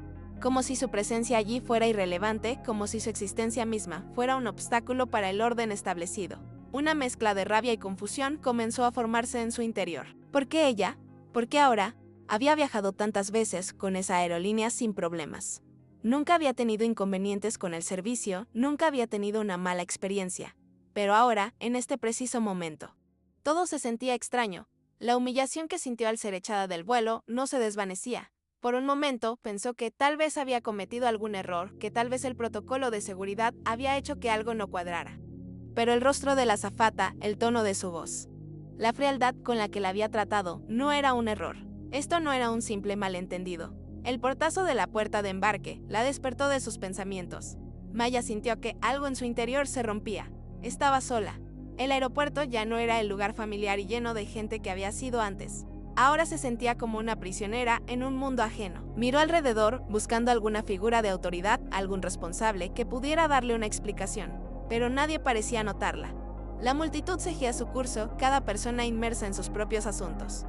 Como si su presencia allí fuera irrelevante, como si su existencia misma fuera un obstáculo para el orden establecido. Una mezcla de rabia y confusión comenzó a formarse en su interior. ¿Por qué ella? ¿Por qué ahora? Había viajado tantas veces con esa aerolínea sin problemas. Nunca había tenido inconvenientes con el servicio, nunca había tenido una mala experiencia. Pero ahora, en este preciso momento, todo se sentía extraño. La humillación que sintió al ser echada del vuelo no se desvanecía. Por un momento pensó que tal vez había cometido algún error, que tal vez el protocolo de seguridad había hecho que algo no cuadrara. Pero el rostro de la azafata, el tono de su voz, la frialdad con la que la había tratado, no era un error. Esto no era un simple malentendido. El portazo de la puerta de embarque la despertó de sus pensamientos. Maya sintió que algo en su interior se rompía. Estaba sola. El aeropuerto ya no era el lugar familiar y lleno de gente que había sido antes. Ahora se sentía como una prisionera en un mundo ajeno. Miró alrededor buscando alguna figura de autoridad, algún responsable que pudiera darle una explicación, pero nadie parecía notarla. La multitud seguía su curso, cada persona inmersa en sus propios asuntos,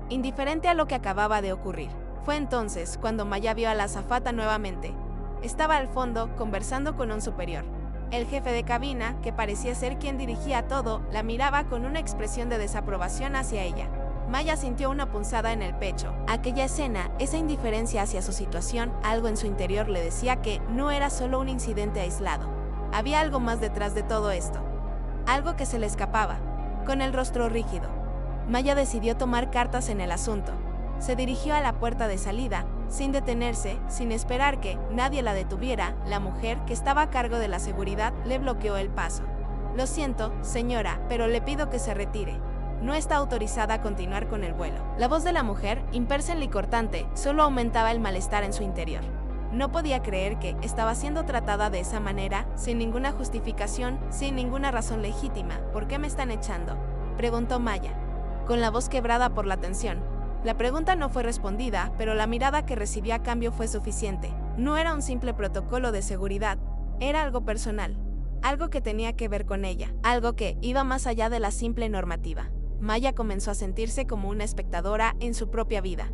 indiferente a lo que acababa de ocurrir. Fue entonces cuando Maya vio a la azafata nuevamente. Estaba al fondo, conversando con un superior. El jefe de cabina, que parecía ser quien dirigía todo, la miraba con una expresión de desaprobación hacia ella. Maya sintió una punzada en el pecho. Aquella escena, esa indiferencia hacia su situación, algo en su interior le decía que no era solo un incidente aislado. Había algo más detrás de todo esto. Algo que se le escapaba. Con el rostro rígido, Maya decidió tomar cartas en el asunto. Se dirigió a la puerta de salida, sin detenerse, sin esperar que nadie la detuviera. La mujer, que estaba a cargo de la seguridad, le bloqueó el paso. «Lo siento, señora, pero le pido que se retire. No está autorizada a continuar con el vuelo». La voz de la mujer, impersonal y cortante, solo aumentaba el malestar en su interior. No podía creer que estaba siendo tratada de esa manera, sin ninguna justificación, sin ninguna razón legítima. «¿Por qué me están echando?», preguntó Maya, con la voz quebrada por la tensión. La pregunta no fue respondida, pero la mirada que recibió a cambio fue suficiente. No era un simple protocolo de seguridad, era algo personal, algo que tenía que ver con ella, algo que iba más allá de la simple normativa. Maya comenzó a sentirse como una espectadora en su propia vida,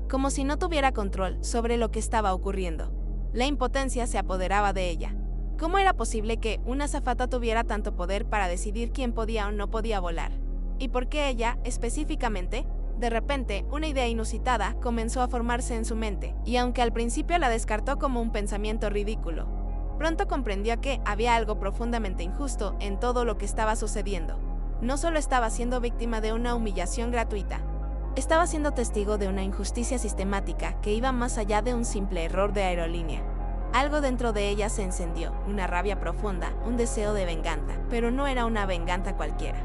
como si no tuviera control sobre lo que estaba ocurriendo. La impotencia se apoderaba de ella. ¿Cómo era posible que una azafata tuviera tanto poder para decidir quién podía o no podía volar? ¿Y por qué ella, específicamente? De repente, una idea inusitada comenzó a formarse en su mente, y aunque al principio la descartó como un pensamiento ridículo, pronto comprendió que había algo profundamente injusto en todo lo que estaba sucediendo. No solo estaba siendo víctima de una humillación gratuita, estaba siendo testigo de una injusticia sistemática que iba más allá de un simple error de aerolínea. Algo dentro de ella se encendió, una rabia profunda, un deseo de venganza, pero no era una venganza cualquiera.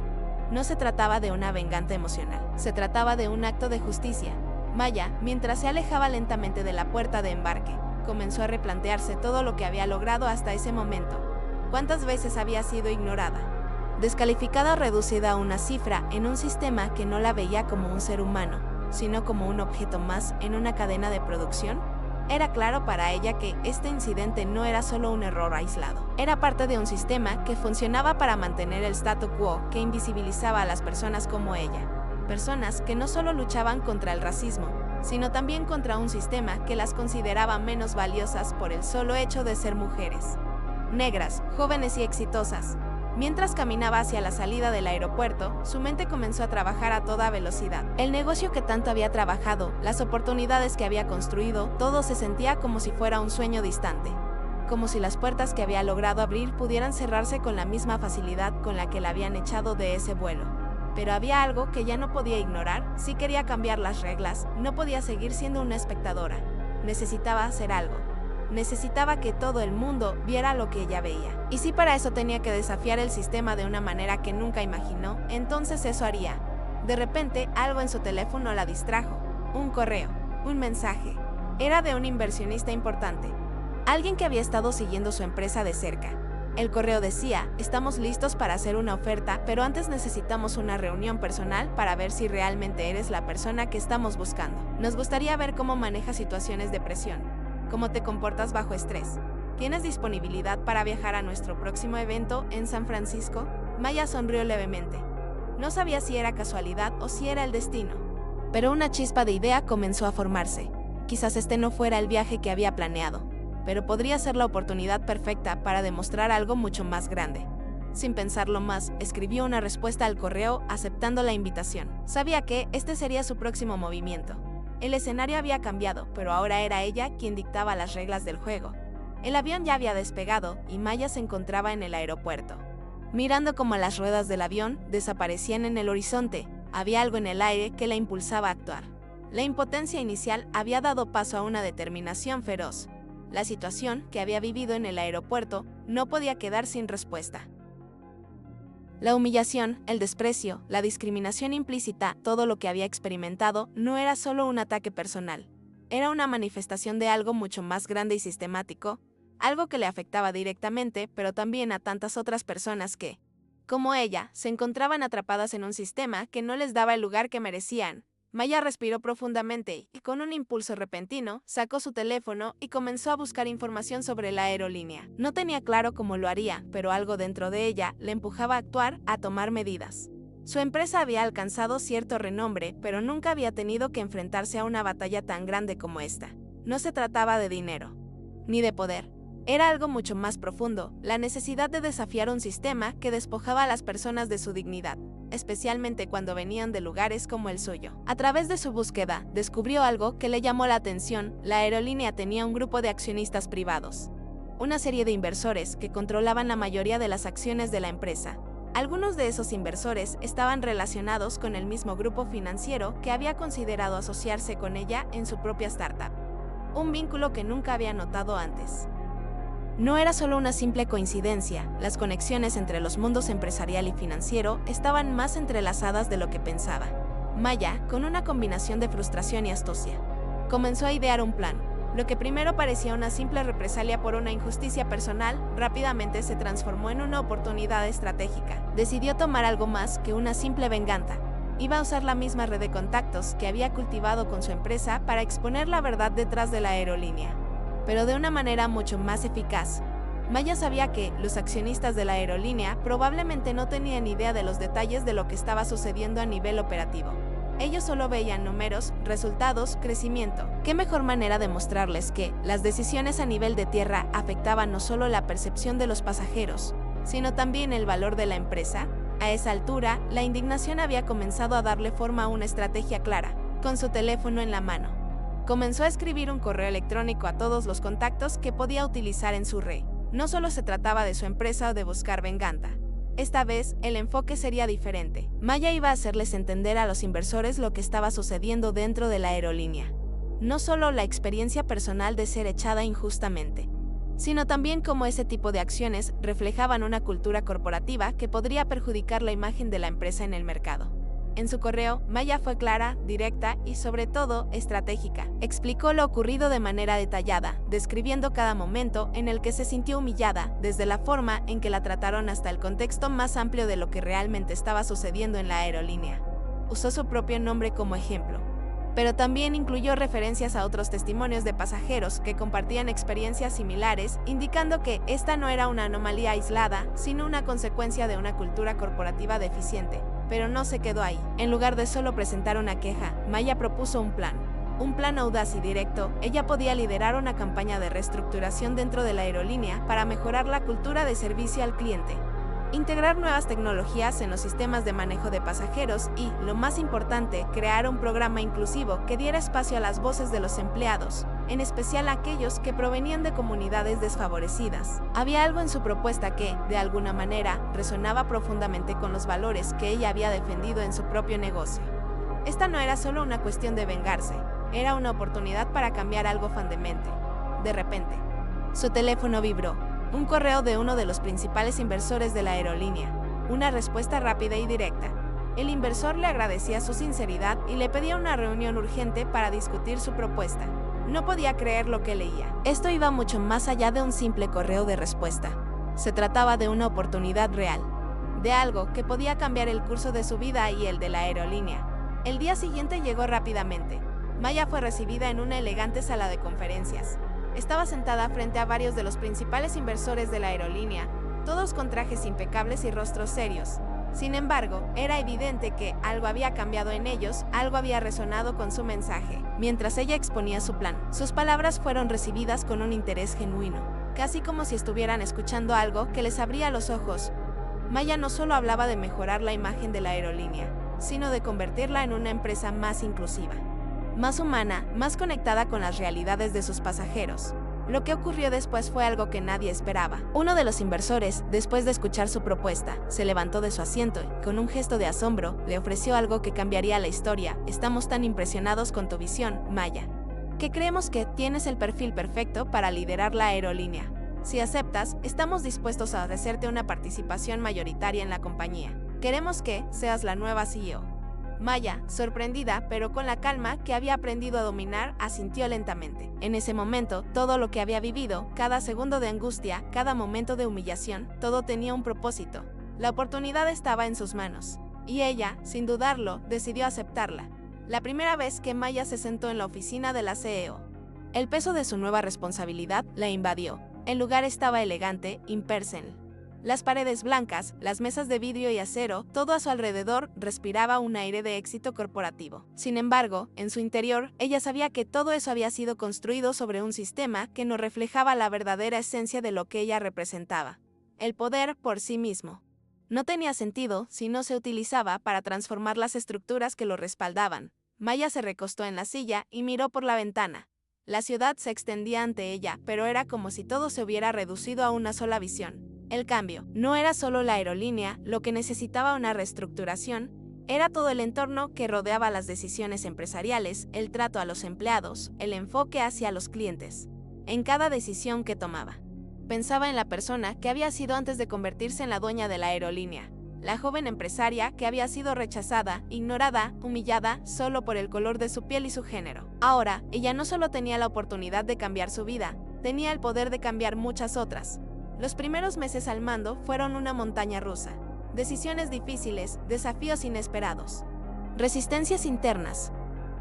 No se trataba de una venganza emocional, se trataba de un acto de justicia. Maya, mientras se alejaba lentamente de la puerta de embarque, comenzó a replantearse todo lo que había logrado hasta ese momento. ¿Cuántas veces había sido ignorada? Descalificada o reducida a una cifra en un sistema que no la veía como un ser humano, sino como un objeto más en una cadena de producción. Era claro para ella que este incidente no era solo un error aislado, era parte de un sistema que funcionaba para mantener el statu quo, que invisibilizaba a las personas como ella. Personas que no solo luchaban contra el racismo, sino también contra un sistema que las consideraba menos valiosas por el solo hecho de ser mujeres. Negras, jóvenes y exitosas. Mientras caminaba hacia la salida del aeropuerto, su mente comenzó a trabajar a toda velocidad. El negocio que tanto había trabajado, las oportunidades que había construido, todo se sentía como si fuera un sueño distante. Como si las puertas que había logrado abrir pudieran cerrarse con la misma facilidad con la que la habían echado de ese vuelo. Pero había algo que ya no podía ignorar. Si quería cambiar las reglas, no podía seguir siendo una espectadora. Necesitaba hacer algo. Necesitaba que todo el mundo viera lo que ella veía. Y si para eso tenía que desafiar el sistema de una manera que nunca imaginó, entonces eso haría. De repente, algo en su teléfono la distrajo. Un correo, un mensaje. Era de un inversionista importante. Alguien que había estado siguiendo su empresa de cerca. El correo decía: estamos listos para hacer una oferta, pero antes necesitamos una reunión personal para ver si realmente eres la persona que estamos buscando. Nos gustaría ver cómo manejas situaciones de presión. ¿Cómo te comportas bajo estrés? ¿Tienes disponibilidad para viajar a nuestro próximo evento en San Francisco? Maya sonrió levemente. No sabía si era casualidad o si era el destino. Pero una chispa de idea comenzó a formarse. Quizás este no fuera el viaje que había planeado, pero podría ser la oportunidad perfecta para demostrar algo mucho más grande. Sin pensarlo más, escribió una respuesta al correo aceptando la invitación. Sabía que este sería su próximo movimiento. El escenario había cambiado, pero ahora era ella quien dictaba las reglas del juego. El avión ya había despegado y Maya se encontraba en el aeropuerto. Mirando cómo las ruedas del avión desaparecían en el horizonte, había algo en el aire que la impulsaba a actuar. La impotencia inicial había dado paso a una determinación feroz. La situación que había vivido en el aeropuerto no podía quedar sin respuesta. La humillación, el desprecio, la discriminación implícita, todo lo que había experimentado no era solo un ataque personal. Era una manifestación de algo mucho más grande y sistemático, algo que le afectaba directamente, pero también a tantas otras personas que, como ella, se encontraban atrapadas en un sistema que no les daba el lugar que merecían. Maya respiró profundamente y, con un impulso repentino, sacó su teléfono y comenzó a buscar información sobre la aerolínea. No tenía claro cómo lo haría, pero algo dentro de ella le empujaba a actuar, a tomar medidas. Su empresa había alcanzado cierto renombre, pero nunca había tenido que enfrentarse a una batalla tan grande como esta. No se trataba de dinero, ni de poder. Era algo mucho más profundo, la necesidad de desafiar un sistema que despojaba a las personas de su dignidad, especialmente cuando venían de lugares como el suyo. A través de su búsqueda, descubrió algo que le llamó la atención. La aerolínea tenía un grupo de accionistas privados, una serie de inversores que controlaban la mayoría de las acciones de la empresa. Algunos de esos inversores estaban relacionados con el mismo grupo financiero que había considerado asociarse con ella en su propia startup, un vínculo que nunca había notado antes. No era solo una simple coincidencia, las conexiones entre los mundos empresarial y financiero estaban más entrelazadas de lo que pensaba. Maya, con una combinación de frustración y astucia, comenzó a idear un plan. Lo que primero parecía una simple represalia por una injusticia personal, rápidamente se transformó en una oportunidad estratégica. Decidió tomar algo más que una simple venganza. Iba a usar la misma red de contactos que había cultivado con su empresa para exponer la verdad detrás de la aerolínea, pero de una manera mucho más eficaz. Maya sabía que los accionistas de la aerolínea probablemente no tenían idea de los detalles de lo que estaba sucediendo a nivel operativo. Ellos solo veían números, resultados, crecimiento. ¿Qué mejor manera de mostrarles que las decisiones a nivel de tierra afectaban no solo la percepción de los pasajeros, sino también el valor de la empresa? A esa altura, la indignación había comenzado a darle forma a una estrategia clara. Con su teléfono en la mano, comenzó a escribir un correo electrónico a todos los contactos que podía utilizar en su red. No solo se trataba de su empresa o de buscar venganza. Esta vez, el enfoque sería diferente. Maya iba a hacerles entender a los inversores lo que estaba sucediendo dentro de la aerolínea. No solo la experiencia personal de ser echada injustamente, sino también cómo ese tipo de acciones reflejaban una cultura corporativa que podría perjudicar la imagen de la empresa en el mercado. En su correo, Maya fue clara, directa y sobre todo, estratégica. Explicó lo ocurrido de manera detallada, describiendo cada momento en el que se sintió humillada, desde la forma en que la trataron hasta el contexto más amplio de lo que realmente estaba sucediendo en la aerolínea. Usó su propio nombre como ejemplo, pero también incluyó referencias a otros testimonios de pasajeros que compartían experiencias similares, indicando que esta no era una anomalía aislada, sino una consecuencia de una cultura corporativa deficiente. Pero no se quedó ahí. En lugar de solo presentar una queja, Maya propuso un plan audaz y directo. Ella podía liderar una campaña de reestructuración dentro de la aerolínea para mejorar la cultura de servicio al cliente, integrar nuevas tecnologías en los sistemas de manejo de pasajeros y, lo más importante, crear un programa inclusivo que diera espacio a las voces de los empleados, en especial a aquellos que provenían de comunidades desfavorecidas. Había algo en su propuesta que, de alguna manera, resonaba profundamente con los valores que ella había defendido en su propio negocio. Esta no era solo una cuestión de vengarse, era una oportunidad para cambiar algo fundamental. De repente, su teléfono vibró. Un correo de uno de los principales inversores de la aerolínea. Una respuesta rápida y directa. El inversor le agradecía su sinceridad y le pedía una reunión urgente para discutir su propuesta. No podía creer lo que leía. Esto iba mucho más allá de un simple correo de respuesta. Se trataba de una oportunidad real, de algo que podía cambiar el curso de su vida y el de la aerolínea. El día siguiente llegó rápidamente. Maya fue recibida en una elegante sala de conferencias. Estaba sentada frente a varios de los principales inversores de la aerolínea, todos con trajes impecables y rostros serios. Sin embargo, era evidente que algo había cambiado en ellos, algo había resonado con su mensaje. Mientras ella exponía su plan, sus palabras fueron recibidas con un interés genuino, casi como si estuvieran escuchando algo que les abría los ojos. Maya no solo hablaba de mejorar la imagen de la aerolínea, sino de convertirla en una empresa más inclusiva, más humana, más conectada con las realidades de sus pasajeros. Lo que ocurrió después fue algo que nadie esperaba. Uno de los inversores, después de escuchar su propuesta, se levantó de su asiento y, con un gesto de asombro, le ofreció algo que cambiaría la historia. Estamos tan impresionados con tu visión, Maya, que creemos que tienes el perfil perfecto para liderar la aerolínea. Si aceptas, estamos dispuestos a ofrecerte una participación mayoritaria en la compañía. Queremos que seas la nueva CEO. Maya, sorprendida, pero con la calma que había aprendido a dominar, asintió lentamente. En ese momento, todo lo que había vivido, cada segundo de angustia, cada momento de humillación, todo tenía un propósito. La oportunidad estaba en sus manos, y ella, sin dudarlo, decidió aceptarla. La primera vez que Maya se sentó en la oficina de la CEO, el peso de su nueva responsabilidad la invadió. El lugar estaba elegante, impersonal. Las paredes blancas, las mesas de vidrio y acero, todo a su alrededor respiraba un aire de éxito corporativo. Sin embargo, en su interior, ella sabía que todo eso había sido construido sobre un sistema que no reflejaba la verdadera esencia de lo que ella representaba. El poder por sí mismo no tenía sentido si no se utilizaba para transformar las estructuras que lo respaldaban. Maya se recostó en la silla y miró por la ventana. La ciudad se extendía ante ella, pero era como si todo se hubiera reducido a una sola visión. El cambio no era solo la aerolínea lo que necesitaba una reestructuración, era todo el entorno que rodeaba las decisiones empresariales, el trato a los empleados, el enfoque hacia los clientes. En cada decisión que tomaba, pensaba en la persona que había sido antes de convertirse en la dueña de la aerolínea, la joven empresaria que había sido rechazada, ignorada, humillada solo por el color de su piel y su género. Ahora, ella no solo tenía la oportunidad de cambiar su vida, tenía el poder de cambiar muchas otras. Los primeros meses al mando fueron una montaña rusa. Decisiones difíciles, desafíos inesperados, resistencias internas.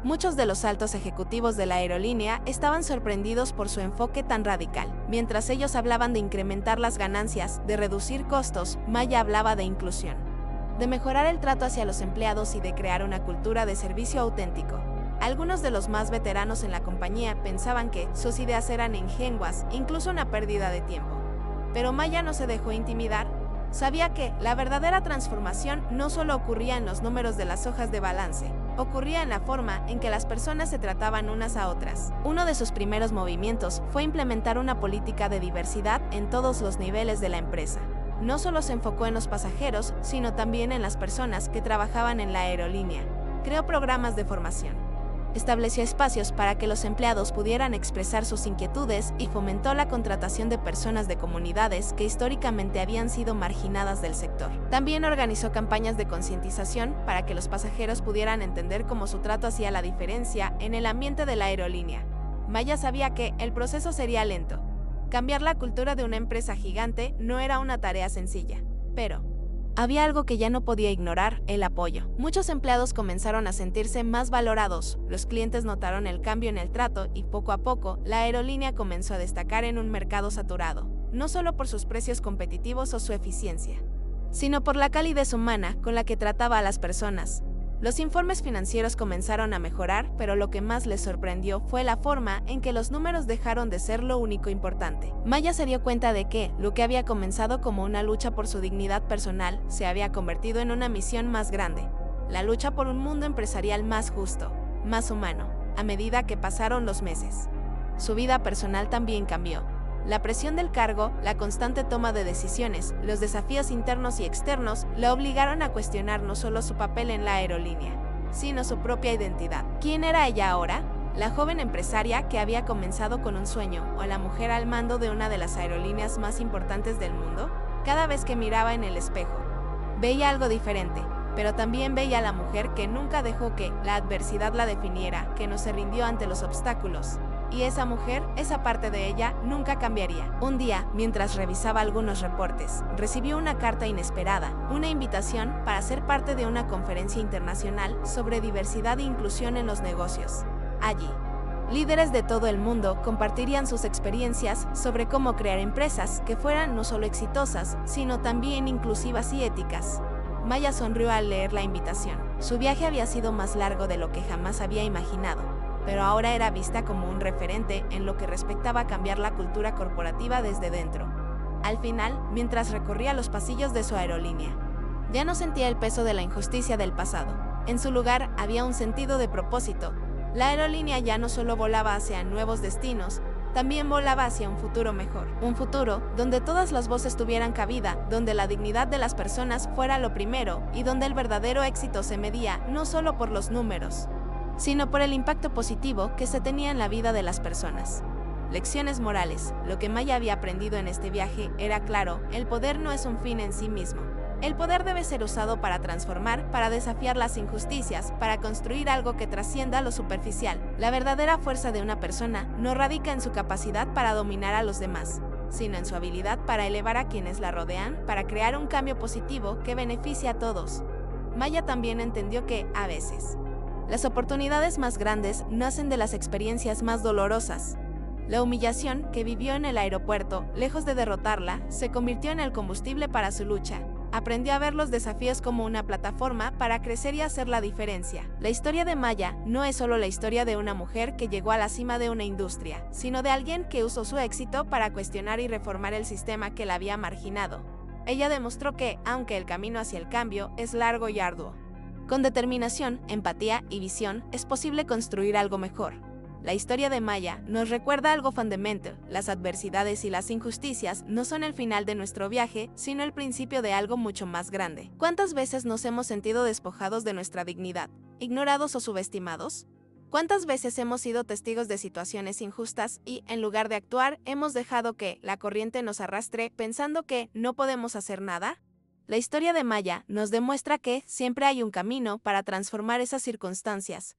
Muchos de los altos ejecutivos de la aerolínea estaban sorprendidos por su enfoque tan radical. Mientras ellos hablaban de incrementar las ganancias, de reducir costos, Maya hablaba de inclusión, de mejorar el trato hacia los empleados y de crear una cultura de servicio auténtico. Algunos de los más veteranos en la compañía pensaban que sus ideas eran ingenuas, incluso una pérdida de tiempo. Pero Maya no se dejó intimidar. Sabía que la verdadera transformación no solo ocurría en los números de las hojas de balance, ocurría en la forma en que las personas se trataban unas a otras. Uno de sus primeros movimientos fue implementar una política de diversidad en todos los niveles de la empresa. No solo se enfocó en los pasajeros, sino también en las personas que trabajaban en la aerolínea. Creó programas de formación. Estableció espacios para que los empleados pudieran expresar sus inquietudes y fomentó la contratación de personas de comunidades que históricamente habían sido marginadas del sector. También organizó campañas de concientización para que los pasajeros pudieran entender cómo su trato hacía la diferencia en el ambiente de la aerolínea. Maya sabía que el proceso sería lento. Cambiar la cultura de una empresa gigante no era una tarea sencilla, pero había algo que ya no podía ignorar: el apoyo. Muchos empleados comenzaron a sentirse más valorados, los clientes notaron el cambio en el trato y poco a poco la aerolínea comenzó a destacar en un mercado saturado, no solo por sus precios competitivos o su eficiencia, sino por la calidez humana con la que trataba a las personas. Los informes financieros comenzaron a mejorar, pero lo que más les sorprendió fue la forma en que los números dejaron de ser lo único importante. Maya se dio cuenta de que lo que había comenzado como una lucha por su dignidad personal se había convertido en una misión más grande: la lucha por un mundo empresarial más justo, más humano. A medida que pasaron los meses, su vida personal también cambió. La presión del cargo, la constante toma de decisiones, los desafíos internos y externos la obligaron a cuestionar no solo su papel en la aerolínea, sino su propia identidad. ¿Quién era ella ahora? ¿La joven empresaria que había comenzado con un sueño o la mujer al mando de una de las aerolíneas más importantes del mundo? Cada vez que miraba en el espejo, veía algo diferente, pero también veía a la mujer que nunca dejó que la adversidad la definiera, que no se rindió ante los obstáculos. Y esa mujer, esa parte de ella, nunca cambiaría. Un día, mientras revisaba algunos reportes, recibió una carta inesperada, una invitación para ser parte de una conferencia internacional sobre diversidad e inclusión en los negocios. Allí, líderes de todo el mundo compartirían sus experiencias sobre cómo crear empresas que fueran no solo exitosas, sino también inclusivas y éticas. Maya sonrió al leer la invitación. Su viaje había sido más largo de lo que jamás había imaginado, pero ahora era vista como un referente en lo que respectaba a cambiar la cultura corporativa desde dentro. Al final, mientras recorría los pasillos de su aerolínea, ya no sentía el peso de la injusticia del pasado. En su lugar había un sentido de propósito. La aerolínea ya no solo volaba hacia nuevos destinos, también volaba hacia un futuro mejor. Un futuro donde todas las voces tuvieran cabida, donde la dignidad de las personas fuera lo primero y donde el verdadero éxito se medía no solo por los números, sino por el impacto positivo que se tenía en la vida de las personas. Lecciones morales. Lo que Maya había aprendido en este viaje era claro: el poder no es un fin en sí mismo. El poder debe ser usado para transformar, para desafiar las injusticias, para construir algo que trascienda lo superficial. La verdadera fuerza de una persona no radica en su capacidad para dominar a los demás, sino en su habilidad para elevar a quienes la rodean, para crear un cambio positivo que beneficie a todos. Maya también entendió que, a veces, las oportunidades más grandes nacen de las experiencias más dolorosas. La humillación que vivió en el aeropuerto, lejos de derrotarla, se convirtió en el combustible para su lucha. Aprendió a ver los desafíos como una plataforma para crecer y hacer la diferencia. La historia de Maya no es solo la historia de una mujer que llegó a la cima de una industria, sino de alguien que usó su éxito para cuestionar y reformar el sistema que la había marginado. Ella demostró que, aunque el camino hacia el cambio es largo y arduo, con determinación, empatía y visión, es posible construir algo mejor. La historia de Maya nos recuerda algo fundamental: las adversidades y las injusticias no son el final de nuestro viaje, sino el principio de algo mucho más grande. ¿Cuántas veces nos hemos sentido despojados de nuestra dignidad, ignorados o subestimados? ¿Cuántas veces hemos sido testigos de situaciones injustas y, en lugar de actuar, hemos dejado que la corriente nos arrastre pensando que no podemos hacer nada? La historia de Maya nos demuestra que siempre hay un camino para transformar esas circunstancias.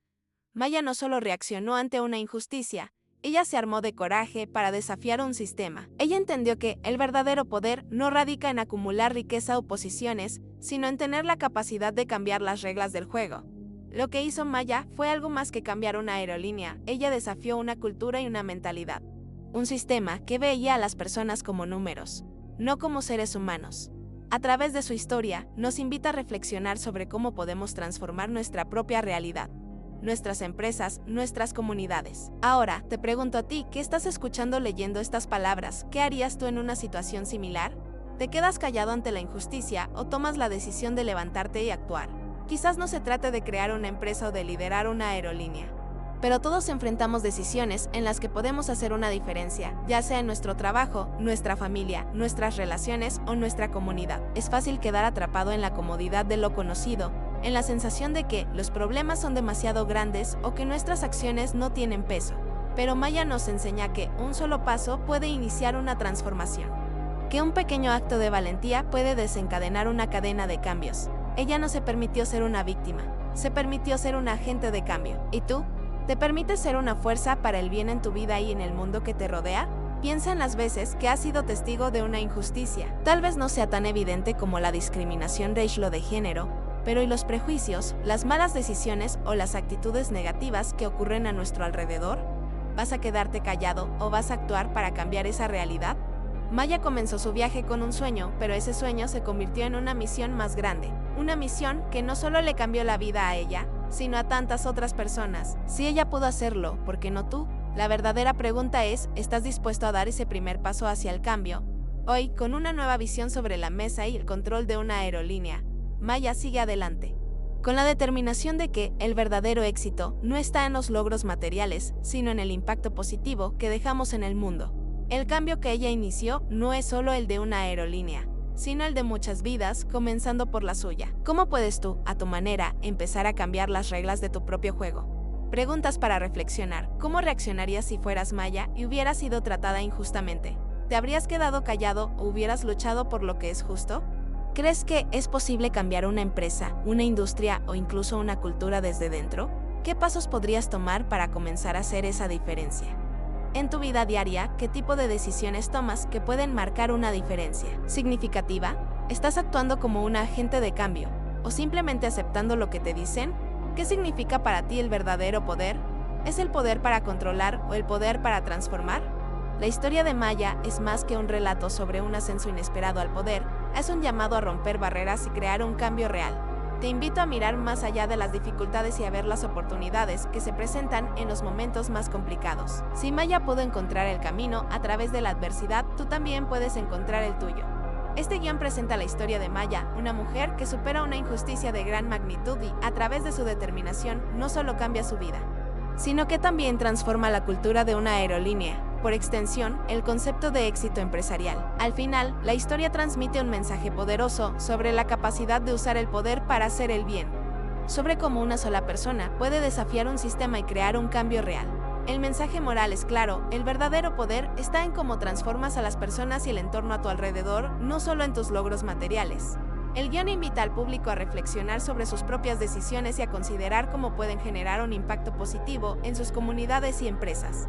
Maya no solo reaccionó ante una injusticia, ella se armó de coraje para desafiar un sistema. Ella entendió que el verdadero poder no radica en acumular riqueza o posiciones, sino en tener la capacidad de cambiar las reglas del juego. Lo que hizo Maya fue algo más que cambiar una aerolínea, ella desafió una cultura y una mentalidad. Un sistema que veía a las personas como números, no como seres humanos. A través de su historia, nos invita a reflexionar sobre cómo podemos transformar nuestra propia realidad, nuestras empresas, nuestras comunidades. Ahora, te pregunto a ti, ¿qué estás escuchando leyendo estas palabras? ¿Qué harías tú en una situación similar? ¿Te quedas callado ante la injusticia o tomas la decisión de levantarte y actuar? Quizás no se trate de crear una empresa o de liderar una aerolínea, pero todos enfrentamos decisiones en las que podemos hacer una diferencia, ya sea en nuestro trabajo, nuestra familia, nuestras relaciones o nuestra comunidad. Es fácil quedar atrapado en la comodidad de lo conocido, en la sensación de que los problemas son demasiado grandes o que nuestras acciones no tienen peso. Pero Maya nos enseña que un solo paso puede iniciar una transformación, que un pequeño acto de valentía puede desencadenar una cadena de cambios. Ella no se permitió ser una víctima, se permitió ser un agente de cambio. ¿Y tú? ¿Te permites ser una fuerza para el bien en tu vida y en el mundo que te rodea? Piensa en las veces que has sido testigo de una injusticia. Tal vez no sea tan evidente como la discriminación racial o de género, pero ¿y los prejuicios, las malas decisiones o las actitudes negativas que ocurren a nuestro alrededor? ¿Vas a quedarte callado o vas a actuar para cambiar esa realidad? Maya comenzó su viaje con un sueño, pero ese sueño se convirtió en una misión más grande. Una misión que no solo le cambió la vida a ella, sino a tantas otras personas. Si ella pudo hacerlo, ¿por qué no tú? La verdadera pregunta es, ¿estás dispuesto a dar ese primer paso hacia el cambio? Hoy, con una nueva visión sobre la mesa y el control de una aerolínea, Maya sigue adelante, con la determinación de que el verdadero éxito no está en los logros materiales, sino en el impacto positivo que dejamos en el mundo. El cambio que ella inició no es solo el de una aerolínea, sino el de muchas vidas, comenzando por la suya. ¿Cómo puedes tú, a tu manera, empezar a cambiar las reglas de tu propio juego? Preguntas para reflexionar. ¿Cómo reaccionarías si fueras Maya y hubieras sido tratada injustamente? ¿Te habrías quedado callado o hubieras luchado por lo que es justo? ¿Crees que es posible cambiar una empresa, una industria o incluso una cultura desde dentro? ¿Qué pasos podrías tomar para comenzar a hacer esa diferencia? En tu vida diaria, ¿qué tipo de decisiones tomas que pueden marcar una diferencia significativa? ¿Estás actuando como un agente de cambio o simplemente aceptando lo que te dicen? ¿Qué significa para ti el verdadero poder? ¿Es el poder para controlar o el poder para transformar? La historia de Maya es más que un relato sobre un ascenso inesperado al poder, es un llamado a romper barreras y crear un cambio real. Te invito a mirar más allá de las dificultades y a ver las oportunidades que se presentan en los momentos más complicados. Si Maya pudo encontrar el camino a través de la adversidad, tú también puedes encontrar el tuyo. Este guión presenta la historia de Maya, una mujer que supera una injusticia de gran magnitud y, a través de su determinación, no solo cambia su vida, sino que también transforma la cultura de una aerolínea. Por extensión, el concepto de éxito empresarial. Al final, la historia transmite un mensaje poderoso sobre la capacidad de usar el poder para hacer el bien, sobre cómo una sola persona puede desafiar un sistema y crear un cambio real. El mensaje moral es claro, el verdadero poder está en cómo transformas a las personas y el entorno a tu alrededor, no solo en tus logros materiales. El guión invita al público a reflexionar sobre sus propias decisiones y a considerar cómo pueden generar un impacto positivo en sus comunidades y empresas.